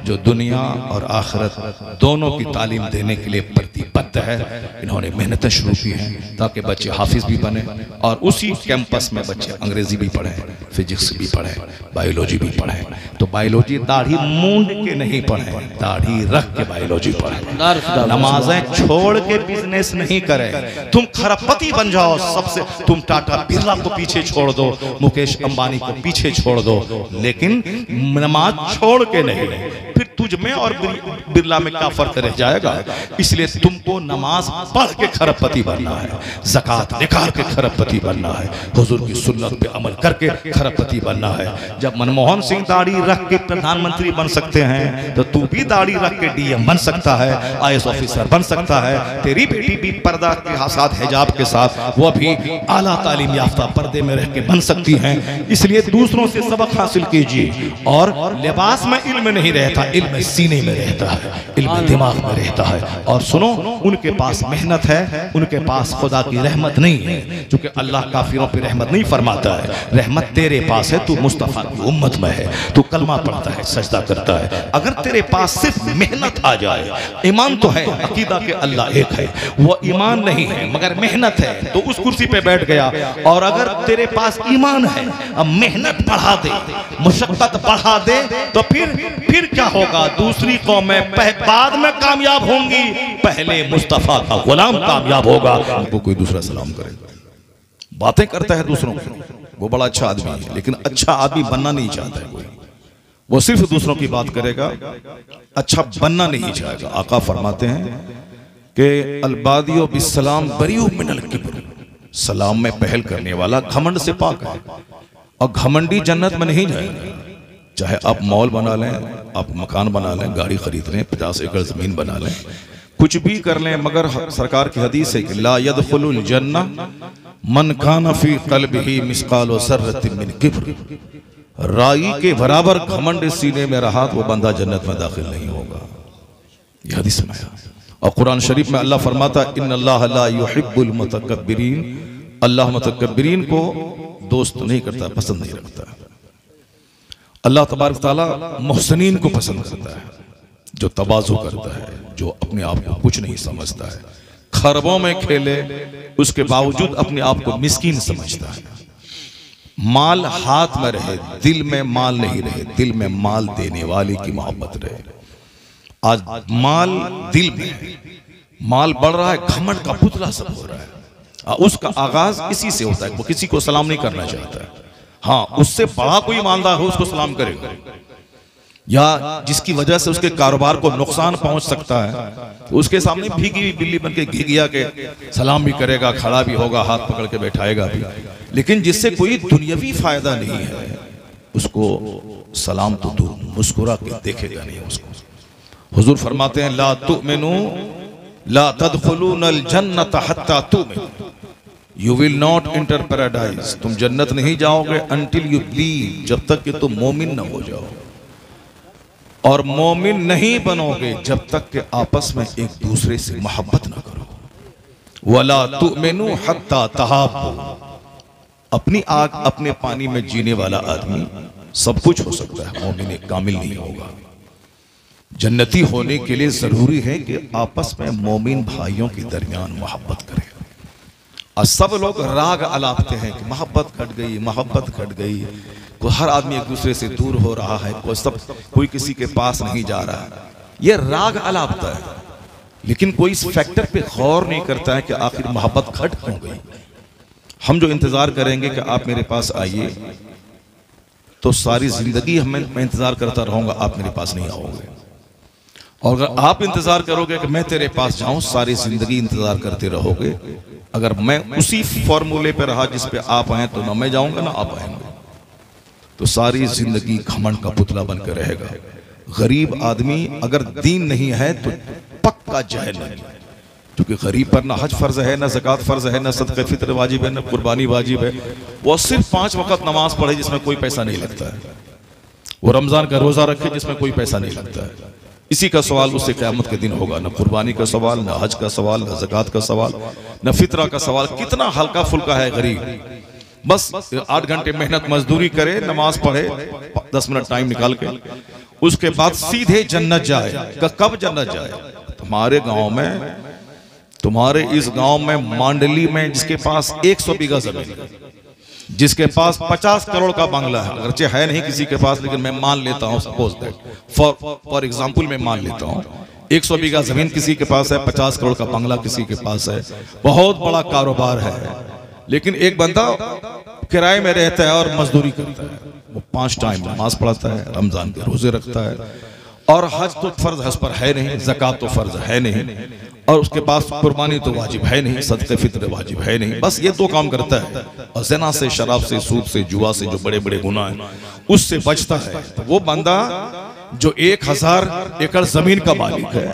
जो दुनिया और आखिरत दोनों की तालीम देने के लिए प्रतिबद्ध है। इन्होंने मेहनतें शुरू की हैं ताकि बच्चे हाफिज भी बने, और उसी कैंपस में बच्चे अंग्रेजी भी पढ़ें, फिजिक्स भी पढ़ें, बायोलॉजी भी पढ़ें। तो बायोलॉजी दाढ़ी मूंद के नहीं पढ़ें, दाढ़ी रख के बायोलॉजी पढ़ें। नमाजें छोड़ के बिजनेस नहीं करें। तुम खरबपति बन जाओ सबसे, तुम टाटा बिरला को पीछे छोड़ दो, मुकेश अंबानी को पीछे छोड़ दो, लेकिन नमाज छोड़ के नहीं। फिर तुझ में और बिरला में क्या फर्क रह जाएगा? इसलिए तुमको नमाज पढ़ के खरबपति बनना है, ज़कात निकाल के खरबपति बनना है, हुजूर की सुन्नत पे अमल करके खरबपति बनना है। जब मनमोहन सिंह दाढ़ी रख के प्रधानमंत्री बन सकते हैं, तो तू भी दाढ़ी रख के डीएम बन सकता है, आईएएस ऑफिसर बन सकता है। तेरी बेटी भी पर्दा के साथ, हिजाब के साथ, वो भी आला तालीम याफ्ता पर्दे में रह के बन सकती हैं। इसलिए दूसरों से सबक हासिल कीजिए। और लिबास में इल्म नहीं रहता, इल्म सीने में रहता है, इल्म दिमाग में रहता है। और सुनो, उनके पास मेहनत है, उनके पास खुदा की रहमत नहीं है, क्योंकि अल्लाह काफिरों पे रहमत नहीं फरमाता है। रहमत तेरे पास है, तू मुस्तफा की उम्मत में है, तू कलमा पढ़ता है, सजदा करता है। अगर तेरे पास सिर्फ मेहनत आ जाए, ईमान तो है, अकीदा के अल्लाह एक है, वो ईमान नहीं है मगर मेहनत है, तो उस कुर्सी पे बैठ गया। और अगर तेरे पास ईमान है, अब मेहनत बढ़ा दे, मुशक्कत बढ़ा दे, तो फिर क्या होगा? दूसरी कौमें बाद में कामयाब होंगी, पहले मुस्तफा का गुलाम कामयाब होगा। वो कोई दूसरा सलाम करेगा, बातें करता है दूसरों की, वो बड़ा अच्छा आदमी है, लेकिन अच्छा आदमी बनना नहीं चाहता है कोई। वो सिर्फ दूसरों की बात करेगा, अच्छा बनना नहीं चाहेगा। आका फरमाते हैं कि अलबादियो बिस्सलाम बरीउ मिनल किब्र, सलाम में पहल करने वाला घमंड से पाक है, और घमंडी जन्नत में नहीं जाएगा। चाहे आप मॉल बना लें, आप मकान बना लें, गाड़ी खरीद लें, 50 एकड़ जमीन बना लें, कुछ भी कर लें, मगर सरकार की हदीस है कि ला यदखुलुल जन्नह मन कान फी क़ल्बिही मिस्क़ालु ज़र्रतिन मिन किब्र। राई के बराबर घमंड सीने में रहा तो वो बंदा जन्नत में दाखिल नहीं होगा। यह हदीस में है। और कुरान शरीफ में अल्लाह फरमाता इन्नल्लाह ला युहिब्बुल मुतकब्बिरीन, अल्लाह मुतकब्बिरीन को दोस्त नहीं करता, पसंद नहीं रखता। अल्लाह तबारक तआला मुहसिनीन को पसंद करता है, जो तवाज़ु करता है, जो अपने आप को कुछ नहीं समझता है, खरबों में खेले उसके बावजूद अपने आप को मिस्कीन समझता है। माल हाथ में रहे, दिल में माल नहीं रहे, दिल में माल देने वाले की मोहब्बत रहे। आज माल दिल में, माल बढ़ रहा है, घमंड का पुतला सब हो रहा है। उसका आगाज इसी से होता है, वो किसी को सलाम नहीं करना चाहता है। हाँ, उससे बड़ा कोई ईमानदार हो उसको सलाम करेगा, या जिसकी वजह से उसके कारोबार को नुकसान पहुंच सकता है तो उसके सामने भीगी हुई बिल्ली बन के घिघिया के सलाम भी करेगा, खड़ा भी होगा, हाथ पकड़ के बैठाएगा भी। लेकिन जिससे कोई दुनियावी फायदा नहीं है उसको सलाम तो दूर, मुस्कुरा के देखेगा नहीं उसको। हुजूर फरमाते हैं ला तुमिनु ला तदखुलूनल जन्नत हत्ता तुमिनु, you will not enter paradise, तुम जन्नत नहीं जाओगे अनटिल यू बिलीव, जब तक कि तुम मोमिन न हो जाओ। और मोमिन नहीं बनोगे जब तक कि आपस में एक दूसरे से मोहब्बत ना करो। वला तुमिनु हत्ता तहाब्बू, अपनी आग अपने पानी में जीने वाला आदमी सब कुछ हो सकता है, मोमिन कामिल नहीं होगा। जन्नती होने के लिए जरूरी है कि आपस में मोमिन भाइयों के दरमियान मोहब्बत करें। और सब लोग राग अलापते हैं कि मोहब्बत घट गई, मोहब्बत घट गई, को हर आदमी एक दूसरे से दूर हो रहा है, कोई किसी के पास नहीं जा रहा है, ये राग अलापता है। लेकिन कोई इस फैक्टर पे गौर नहीं करता है कि आखिर मोहब्बत घट क्यों गई। हम जो इंतजार करेंगे कि आप मेरे पास आइए, तो सारी जिंदगी मैं इंतजार करता रहूंगा, आप मेरे पास नहीं आओगे। और अगर आप इंतजार करोगे कि मैं तेरे पास जाऊं, सारी जिंदगी इंतजार करते रहोगे। अगर मैं उसी फॉर्मूले पे रहा जिस पे आप आए, तो ना मैं जाऊंगा ना आप आएंगे, तो सारी जिंदगी घमंड का पुतला बनकर रहेगा। गरीब आदमी अगर दीन नहीं है तो पक्का जाहिल है, क्योंकि गरीब पर ना हज फर्ज है, ना ज़कात फर्ज है, ना सदक़े फित्र वाजिब है, ना कुर्बानी वाजिब है। वो सिर्फ 5 वक्त नमाज पढ़े जिसमें कोई पैसा नहीं लगता है, वो रमजान का रोजा रखे जिसमें कोई पैसा नहीं लगता है। इसी का सवाल उससे क़यामत के दिन होगा, न कुर्बानी का सवाल, न हज का सवाल, न ज़कात का सवाल, न फितरा का सवाल। कितना हल्का फुल्का है गरीब, बस 8 घंटे मेहनत मजदूरी करे, नमाज पढ़े, 10 मिनट टाइम निकाल के, उसके बाद सीधे जन्नत जाए। कब जन्नत जाए? तुम्हारे गांव में, तुम्हारे इस गांव में मांडली में जिसके पास 100 बीघा जमीन है, जिसके पास 50 करोड़ का बंगला है, अगरचे है नहीं किसी के पास, लेकिन मैं मान लेता हूं, सपोज दैट फॉर एग्जांपल मैं मान लेता हूं 100 बीघा जमीन किसी के पास है, 50 करोड़ का बंगला किसी के पास है, बहुत बड़ा कारोबार है। लेकिन एक बंदा किराए में रहता है और मजदूरी करता है, वो 5 टाइम नमाज पढ़ता है, रमजान के रोजे रखता है, और हज तो फर्ज हज पर है नहीं, ज़कात तो फर्ज है नहीं, और उसके पास कुर्बानी तो वाजिब है नहीं, सदक़े फित्र वाजिब है नहीं, बस ये 2 काम करता है। और ज़िना से, शराब से, सूद से, जुआ से, जो बड़े बड़े गुनाह हैं उससे बचता है। तो वो बंदा जो 1000 एकड़ जमीन का मालिक है,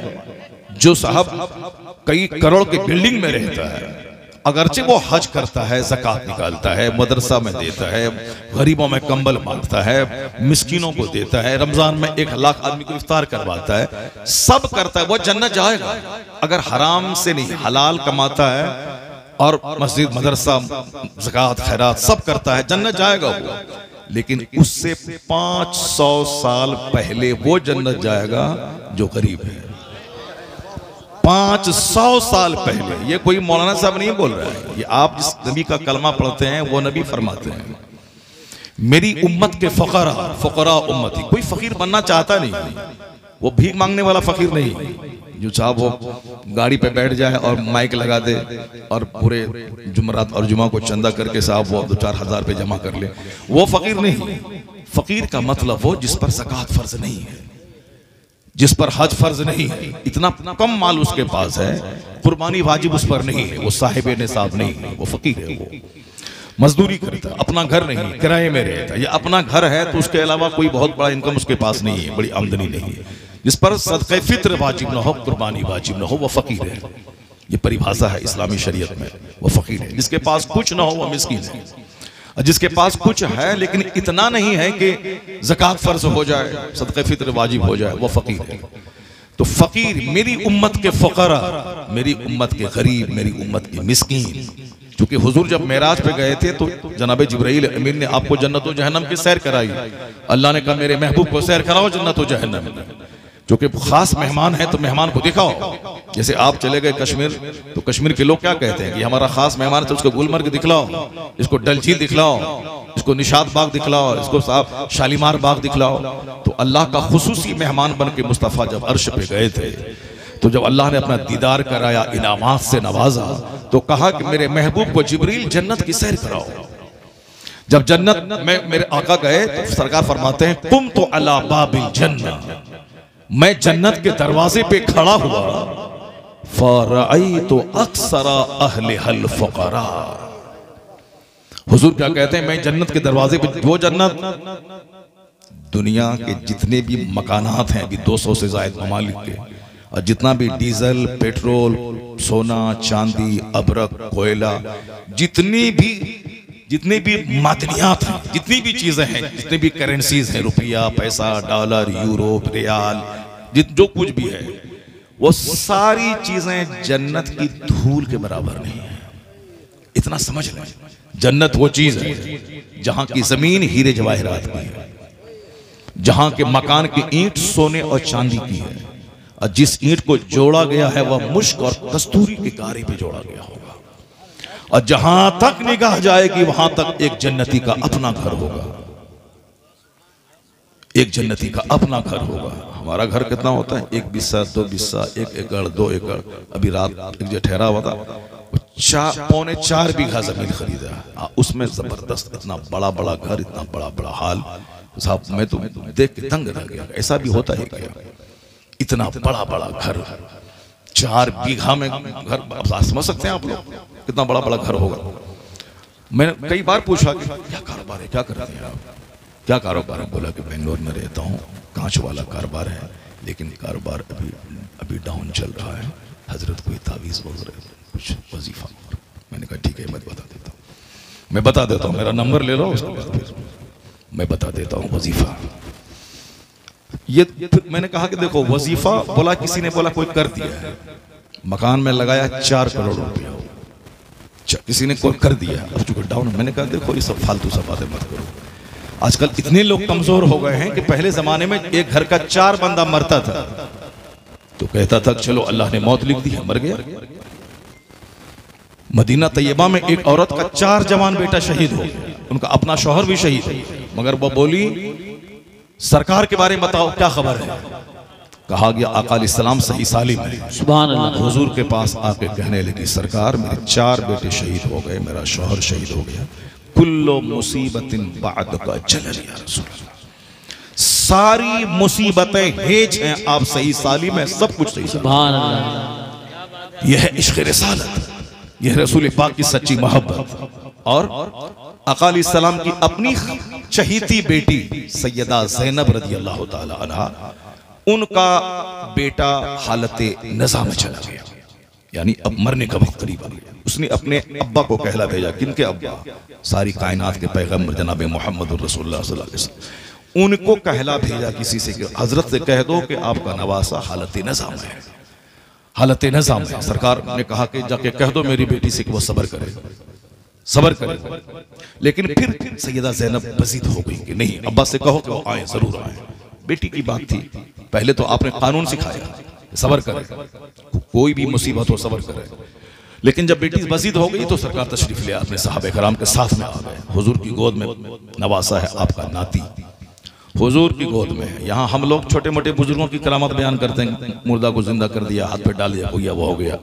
जो साहब कई करोड़ की बिल्डिंग में रहता है, अगरचे वो हज करता है, ज़कात निकालता है, मदरसा में देता है, गरीबों में कंबल बांटता है, मिस्कीनों को देता है, रमजान में 1 लाख आदमी को इफ्तार करवाता है, सब करता है, वो जन्नत जाएगा। अगर हराम से नहीं, हलाल कमाता है और मस्जिद, मदरसा, ज़कात, खैरात सब करता है, जन्नत जाएगा वो। लेकिन उससे 500 साल पहले वो जन्नत जाएगा जो गरीब है। 500 साल पहले। ये कोई मौलाना साहब नहीं बोल रहा है, ये आप जिस नबी का कलमा पढ़ते हैं वो नबी फरमाते हैं, मेरी उम्मत के फकरा उम्मती। कोई फकीर बनना चाहता नहीं, वो भीख मांगने वाला फकीर नहीं, जो साहब वो गाड़ी पे बैठ जाए और माइक लगा दे और पूरे जुमरात और जुमा को चंदा करके साहब वो 2-4 हज़ार पे जमा कर ले, वो फकीर नहीं। फकीर का मतलब वो जिस पर ज़कात फर्ज नहीं है, जिस पर हज फर्ज नहीं है, इतना कम माल उसके पास है, कुर्बानी वाजिब उस पर नहीं है, वो साहिब निसाब नहीं है, वो फकीर है। वो मजदूरी करता है, अपना घर नहीं, किराए में रहता है, या अपना घर है तो उसके अलावा कोई बहुत बड़ा इनकम उसके पास नहीं है, बड़ी आमदनी नहीं है, जिस पर सदक़े फित्र वाजिब न हो, कुर्बानी वाजिब न हो, वो फकीर है। ये परिभाषा है इस्लामी शरीयत में, वो फकीर है। जिसके पास कुछ ना हो वो मिस्कीन है, और जिसके पास कुछ है लेकिन इतना नहीं है कि ज़कात फर्ज हो जाए, सदक़े फित्र वाजिब हो जाए, वो फकीर है। तो फकीर मेरी उम्मत के फ़क़रा, मेरी उम्मत के गरीब, मेरी उम्मत के मिस्कीन, क्योंकि हुजूर जब मेराज पे गए थे तो जनाब जिब्राइल अमीन ने आपको जन्नत व जहन्नम की सैर कराई। अल्लाह ने कहा मेरे महबूब को सैर कराओ जन्नत व जहन्नम में, क्योंकि खास मेहमान है तो मेहमान को दिखाओ। जैसे आप चले गए कश्मीर तो कश्मीर के लोग क्या कहते हैं कि हमारा खास मेहमान है तो उसको गुलमर्ग दिखलाओ, इसको डल झील दिखलाओ, इसको निशात बाग दिखलाओ, इसको साहब शालीमार बाग दिखलाओ। तो अल्लाह का खुसूसी मेहमान बन के मुस्तफ़ा जब अर्श पे गए थे तो जब अल्लाह ने अपना दीदार कराया, इनामात से नवाजा, तो कहा कि मेरे महबूब को जिब्रील जन्नत की सैर कराओ। जब जन्नत में मेरे आका गए तो सरकार फरमाते हैं तुम तो अला बाबिल जन्नत, मैं जन्नत के दरवाजे पे खड़ा हुआ, फरअयतु अक्सरा अहले हल फुकरा। हुजूर क्या कहते हैं, मैं जन्नत के दरवाजे पे, वो जन्नत दुनिया के जितने भी मकानात हैं अभी 200 से ज्यादा ममालिक के, और जितना भी डीजल, पेट्रोल, सोना, चांदी, अबरक, कोयला, जितनी भी मादनियात हैं, जितनी भी चीजें हैं, जितनी भी करेंसीज हैं, रुपया, पैसा, डॉलर, यूरो, रियाल, जो कुछ भी है, वो सारी चीजें जन्नत की धूल के बराबर नहीं है। इतना समझ लें, जन्नत वो चीज है जहां की जमीन हीरे जवाहरात की है, जहां के मकान की ईंट सोने और चांदी की है, और जिस ईंट को जोड़ा गया है वह मुश्क और कस्तूरी की गारी पे जोड़ा गया होगा, और जहां तक निगाह जाएगी वहां तक एक जन्नती का अपना घर होगा, एक जन्नती का अपना घर होगा। हमारा घर कितना होता है, 1 बिस्सा, 2 बिस्सा, 1 एकड़, 2 एकड़। अभी रात एक जो ठहरा हुआ था, 4.25 बीघा जमीन खरीदा, उसमें जबरदस्त इतना बड़ा बड़ा घर, इतना बड़ा बड़ा हाल साहब, मैं तो देख के दंग रह गया। ऐसा भी होता है क्या, इतना बड़ा बड़ा घर, 4 बीघा में घर, समझ सकते हैं आप लोग कितना बड़ा बड़ा घर होगा। मैंने कई बार पूछा कि क्या कारोबार है, क्या करते हैं आप, क्या कारोबार है? बोला कि बेंगलोर में रहता हूँ, कांच वाला कारोबार है, लेकिन कारोबार अभी डाउन चल रहा है, हजरत कोई तावीज़ वगैरह कुछ वजीफा। मैंने कहा ठीक है मैं बता देता हूँ, मेरा नंबर ले लो, उसके बाद फिर मैं बता देता हूँ वजीफा। ये फिर मैंने कहा कि देखो वजीफा बोला, किसी ने बोला कोई कर दिया है, मकान में लगाया 4 करोड़ रुपया, किसी ने कोई कर दिया, अब चूंकि डाउन। मैंने कहा देखो ये सब फालतू सब बातें मत करो। आजकल इतने लोग कमजोर हो गए हैं कि पहले जमाने में एक घर का 4 बंदा मरता था तो कहता था चलो अल्लाह ने मौत लिख दी है, मर गया। मदीना तैयबा में एक औरत का 4 जवान बेटा शहीद हो गया, उनका अपना शौहर भी शहीद हो, मगर वो बोली सरकार के बारे में बताओ क्या खबर है। कहा गया आका अलैहिस्सलाम सही सालिम है, सुभान अल्लाह। हुजूर के पास आके कहने लगी सरकार मेरे 4 बेटे शहीद हो गए, मेरा शौहर शहीद हो गया, कुल्लो मुसीबतिन बाद का जलल या रसूल अल्लाह, सारी मुसीबतें हेज हैं, आप सही सालिम है, सब कुछ सही, सुभान अल्लाह। यह है इश्क़ रिसालत, यह रसूल पाक की सच्ची मोहब्बत। और आका अलैहिस्सलाम की अपनी चहीती बेटी सैयदा ज़ैनब रज़ियल्लाहु ताला अन्हा, उनका बेटा हालते नज़ा में चला गया, यानी अब मरने का वक्त करीब आ गया। उसने अपने अब्बा को कहला भेजा, किनके अब्बा? सारी कायनात के पैगंबर जनाब मोहम्मद रसूलुल्लाह सल्लल्लाहु अलैहि वसल्लम, उनको कहला भेजा किसी से कि हजरत से कह दो कि आपका नवासा हालते नज़ा में है, हालत नज़ाम है। सरकार ने कहा कि जाके कह दो मेरी बेटी से कि वो सब्र करे, सब्र करे। लेकिन फिर सैयदा ज़ैनब बज़ीद हो गई कि नहीं, अब्बा से कहो कि वो आए, जरूर आए। बेटी की बात थी, पहले तो आपने कानून सिखाया सब्र करे, कोई भी मुसीबत हो सब्र करे। लेकिन जब बेटी बज़ीद हो गई तो सरकार तशरीफ ले अपने सहाबे कराम के साथ में आ गए। हुजूर की गोद में नवासा है आपका नाती, हुजूर की गोद में है। यहाँ हम लोग छोटे मोटे बुजुर्गों की करामत बयान करते हैं, मुर्दा को जिंदा कर दिया, हाथ पे डाल दिया, हो गया वो हो गया।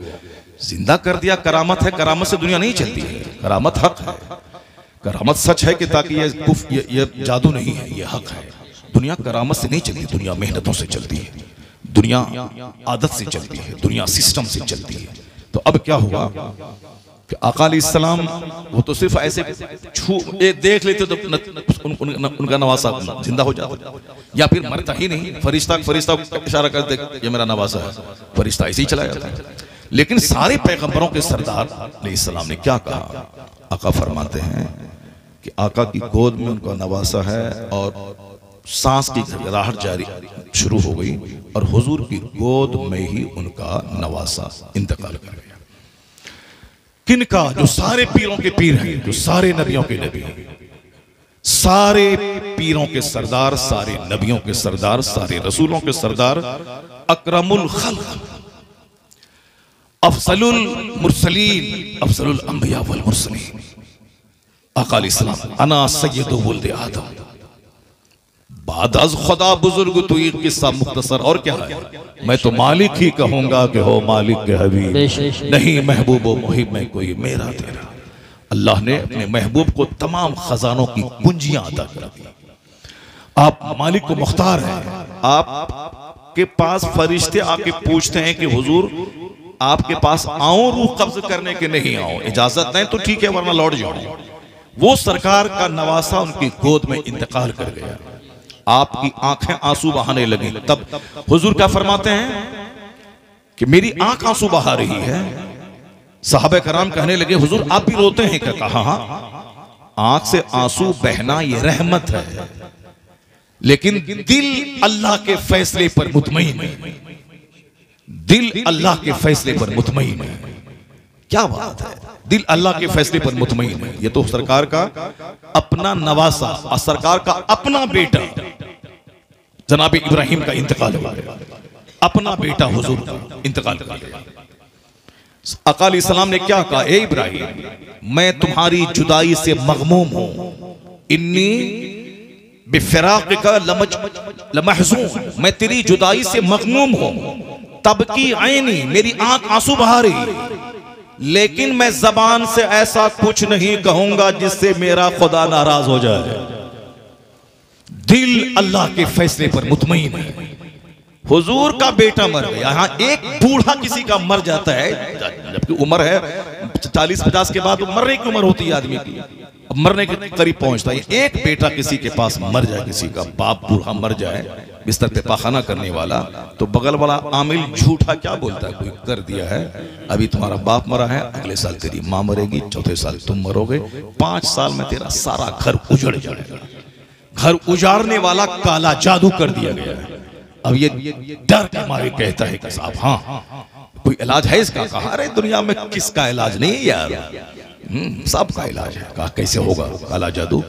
जिंदा कर दिया करामत है, करामत से दुनिया नहीं चलती है, करामत हक है, करामत सच है कि ताकि ये जादू नहीं है, ये हक है। दुनिया करामत से नहीं चलती, दुनिया मेहनतों से चलती है, दुनिया आदत से चलती है, दुनिया सिस्टम से चलती है। तो अब क्या हुआ कि आका अलैहिस्सलाम वो तो सिर्फ ऐसे देख लेते तो उनका नवासा जिंदा हो जाता, या फिर मरता ही नहीं। फरिश्ता इशारा कर दे ये मेरा नवासा है, फरिश्ता ऐसे ही चला जाता है। लेकिन सारे पैगंबरों के सरदार अलैहिस्सलाम ने क्या कहा? आका फरमाते हैं कि आका की गोद में उनका नवासा है और सांस की घड़घड़ाहट जारी शुरू हो गई और हुजूर की गोद में ही उनका नवासा इंतकाल कर गया। किनका? जो सारे पीरों के पीर हैं, जो सारे नबियों के नबी हैं, सारे पीरों के सरदार, सारे नबियों के सरदार, सारे रसूलों के सरदार, अकरमुल खल्क, अफजलुल मुरसलीन, अफजलुल अंबिया वल मुरसलीन, आका अलैहिस्सलाम, अना सय्यदु वुल्द आदम, बाद अज खुदा बुजुर्ग। तो ये किस्सा मुख्तसर और क्या है, मैं तो मालिक ही कहूंगा कि हो मालिक के हबीब, नहीं महबूब व मुहिब में कोई मेरा तेरा। अल्लाह ने अपने महबूब को तमाम खजानों की कुंजियां अता कर दी। आप मालिक को मुख्तार हैं, आपके पास फरिश्ते आके पूछते हैं कि हुजूर आपके पास आऊं रूह कब्ज करने के, नहीं आऊं, इजाजत नहीं तो ठीक है वरना लौट जाऊं। वो सरकार का नवासा उनकी गोद में इंतकाल कर गया, आपकी आंखें आंसू बहाने लगी। तब हुजूर क्या फरमाते हैं कि मेरी आंख आंसू बहा रही है। सहाबे कराम कहने लगे हुजूर आप भी रोते हैं क्या? कहा हाँ, आंख से आंसू बहना ये रहमत है, लेकिन दिल अल्लाह के फैसले पर मुतमईन है, दिल अल्लाह के फैसले पर मुतमईन है। क्या बात है, दिल अल्लाह के फैसले पर मुतमईन है। ये तो सरकार का अपना नवासा और सरकार का अपना बेटा जनाब इब्राहिम का इंतकाल हुआ, अपना बेटा हुजूर का इंतकाल कर गया। आका अलैहिस्सलाम ने क्या कहा, ए इब्राहिम मैं तुम्हारी जुदाई से मगमूम हूं, इन्नी बिफिराक़िका लमहज़ून, मैं तेरी जुदाई से मगमूम हूं, तब की आईनी, मेरी आंख आंसू बहा रही, लेकिन मैं जबान से ऐसा कुछ नहीं कहूंगा जिससे मेरा खुदा नाराज हो जाए। दिल अल्लाह के फैसले पर मुतमईन है। हुजूर का बेटा मर गया, यहाँ एक बूढ़ा किसी का मर जाता है, जबकि उम्र है 40-50 के बाद मरने की उम्र होती है आदमी की, अब मरने के करीब पहुंचता है। एक बेटा किसी के पास मर जाए, किसी का बाप बूढ़ा मर जाए, बिस्तर पे पाखाना करने वाला, तो बगल वाला आमिल झूठा क्या बोलता है, कोई कर दिया है, अभी तुम्हारा बाप मरा है, अगले साल तेरी माँ मरेगी, चौथे साल तुम मरोगे, 5 साल में तेरा सारा घर उजड़ जाएगा। घर उजाड़ने वाला काला जादू कर दिया गया है। अब ये डर के मारे कहता है कि साहब हाँ कोई इलाज है इसका? कहा अरे दुनिया में किसका इलाज नहीं है यार, सबका इलाज है। कहा कैसे होगा काला जादू?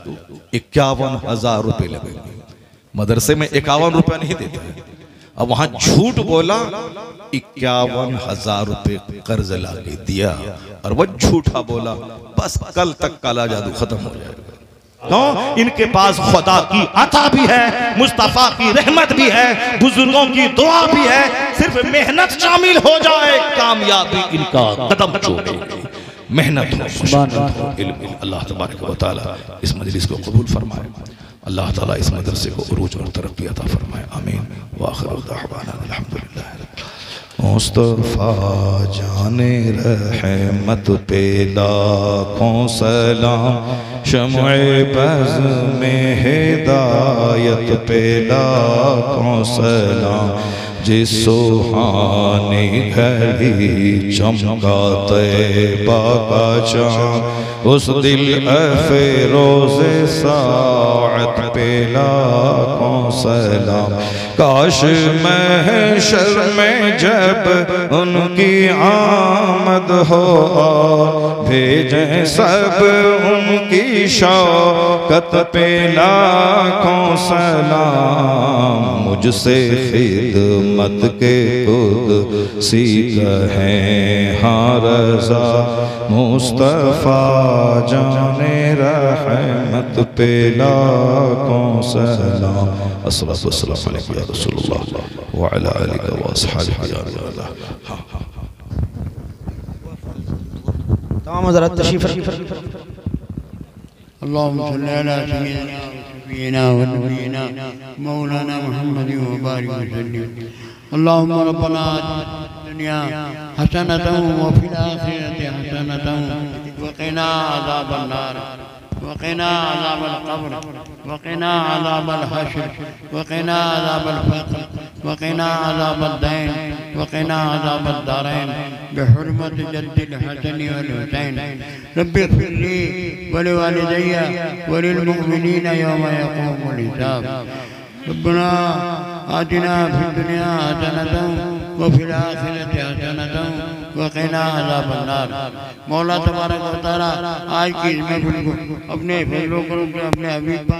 51,000 रुपए लगेंगे। मदरसे में 51 रुपया नहीं देते हैं। अब वहां झूठ बोला, 51,000 रुपए कर्ज ला के दिया और वह झूठा बोला, बस कल तक काला जादू खत्म हो जाएगा। तो इनके पास खुदा की अता भी है, मुस्तफा की रहमत भी है, बुजुर्गों की दुआ भी है, सिर्फ मेहनत शामिल हो जाए कामयाबी इनका कदम चूमेगी। मेहनत हो, इल्म। अल्लाह तबारक व तआला इस मजलिस को कबूल फरमाए, अल्लाह ताला इस मदरसे को उरूज और तरक्की अता फरमाए, आमीन। व आखिरु दअवाना अल्हम्दुलिल्लाह। मुस्तफा जाने रहमत पे लाखों सलाम, शम्ए बज़ में हिदायत पे लाखों सलाम, जिस सुहानी घड़ी चमका तैबा का चाँद, उस दिल अफरोज़े साअत पे लाखों सलाम। काश महशर में जब उनकी आमद हो, भेजें सब उनकी शौकत पे लाखों सलाम, मुझसे खिदमत के खुद सी कहें हाँ रज़ा, मुस्तफ़ा जाने रहमत पे लाखों सलाम। अस्सलातु वस्सलामु अलैका या रसूलल्लाह व अला आलिका व अस्हाबिही या अल्लाह। तमाम हज़रात तशरीफ़ अल्लाहुम्मा सल्लि अला सय्यिदिना व नबीना मौलाना मुहम्मद व बारिक वसल्लिम। अल्लाहुम्मा रब्बना दुनिया हसनतन व फिल आखिरति हसनतन व क़िना अज़ाबन नार व क़िना अज़ाबल क़ब्र व क़िना अज़ाबल हश्र व क़िना अज़ाबल फ़क़्र व क़िना अज़ाबद दैन व क़िना अज़ाबद दारैन बिहुर्मत जद्दिल हसन वल हुसैन। रब्बि इग़फ़िर ली व लिवालिदैया व लिलमुमिनीना यौमा यक़ूमुल हिसाब। रब्बना आतिना फ़िद दुनिया हसनतन व फ़िल आखिरति हसनतन वक़िना अज़ाबन नार। मौला तबारक व तआला आज की इस महफिल को अपने फजलो करम से अपने हबीब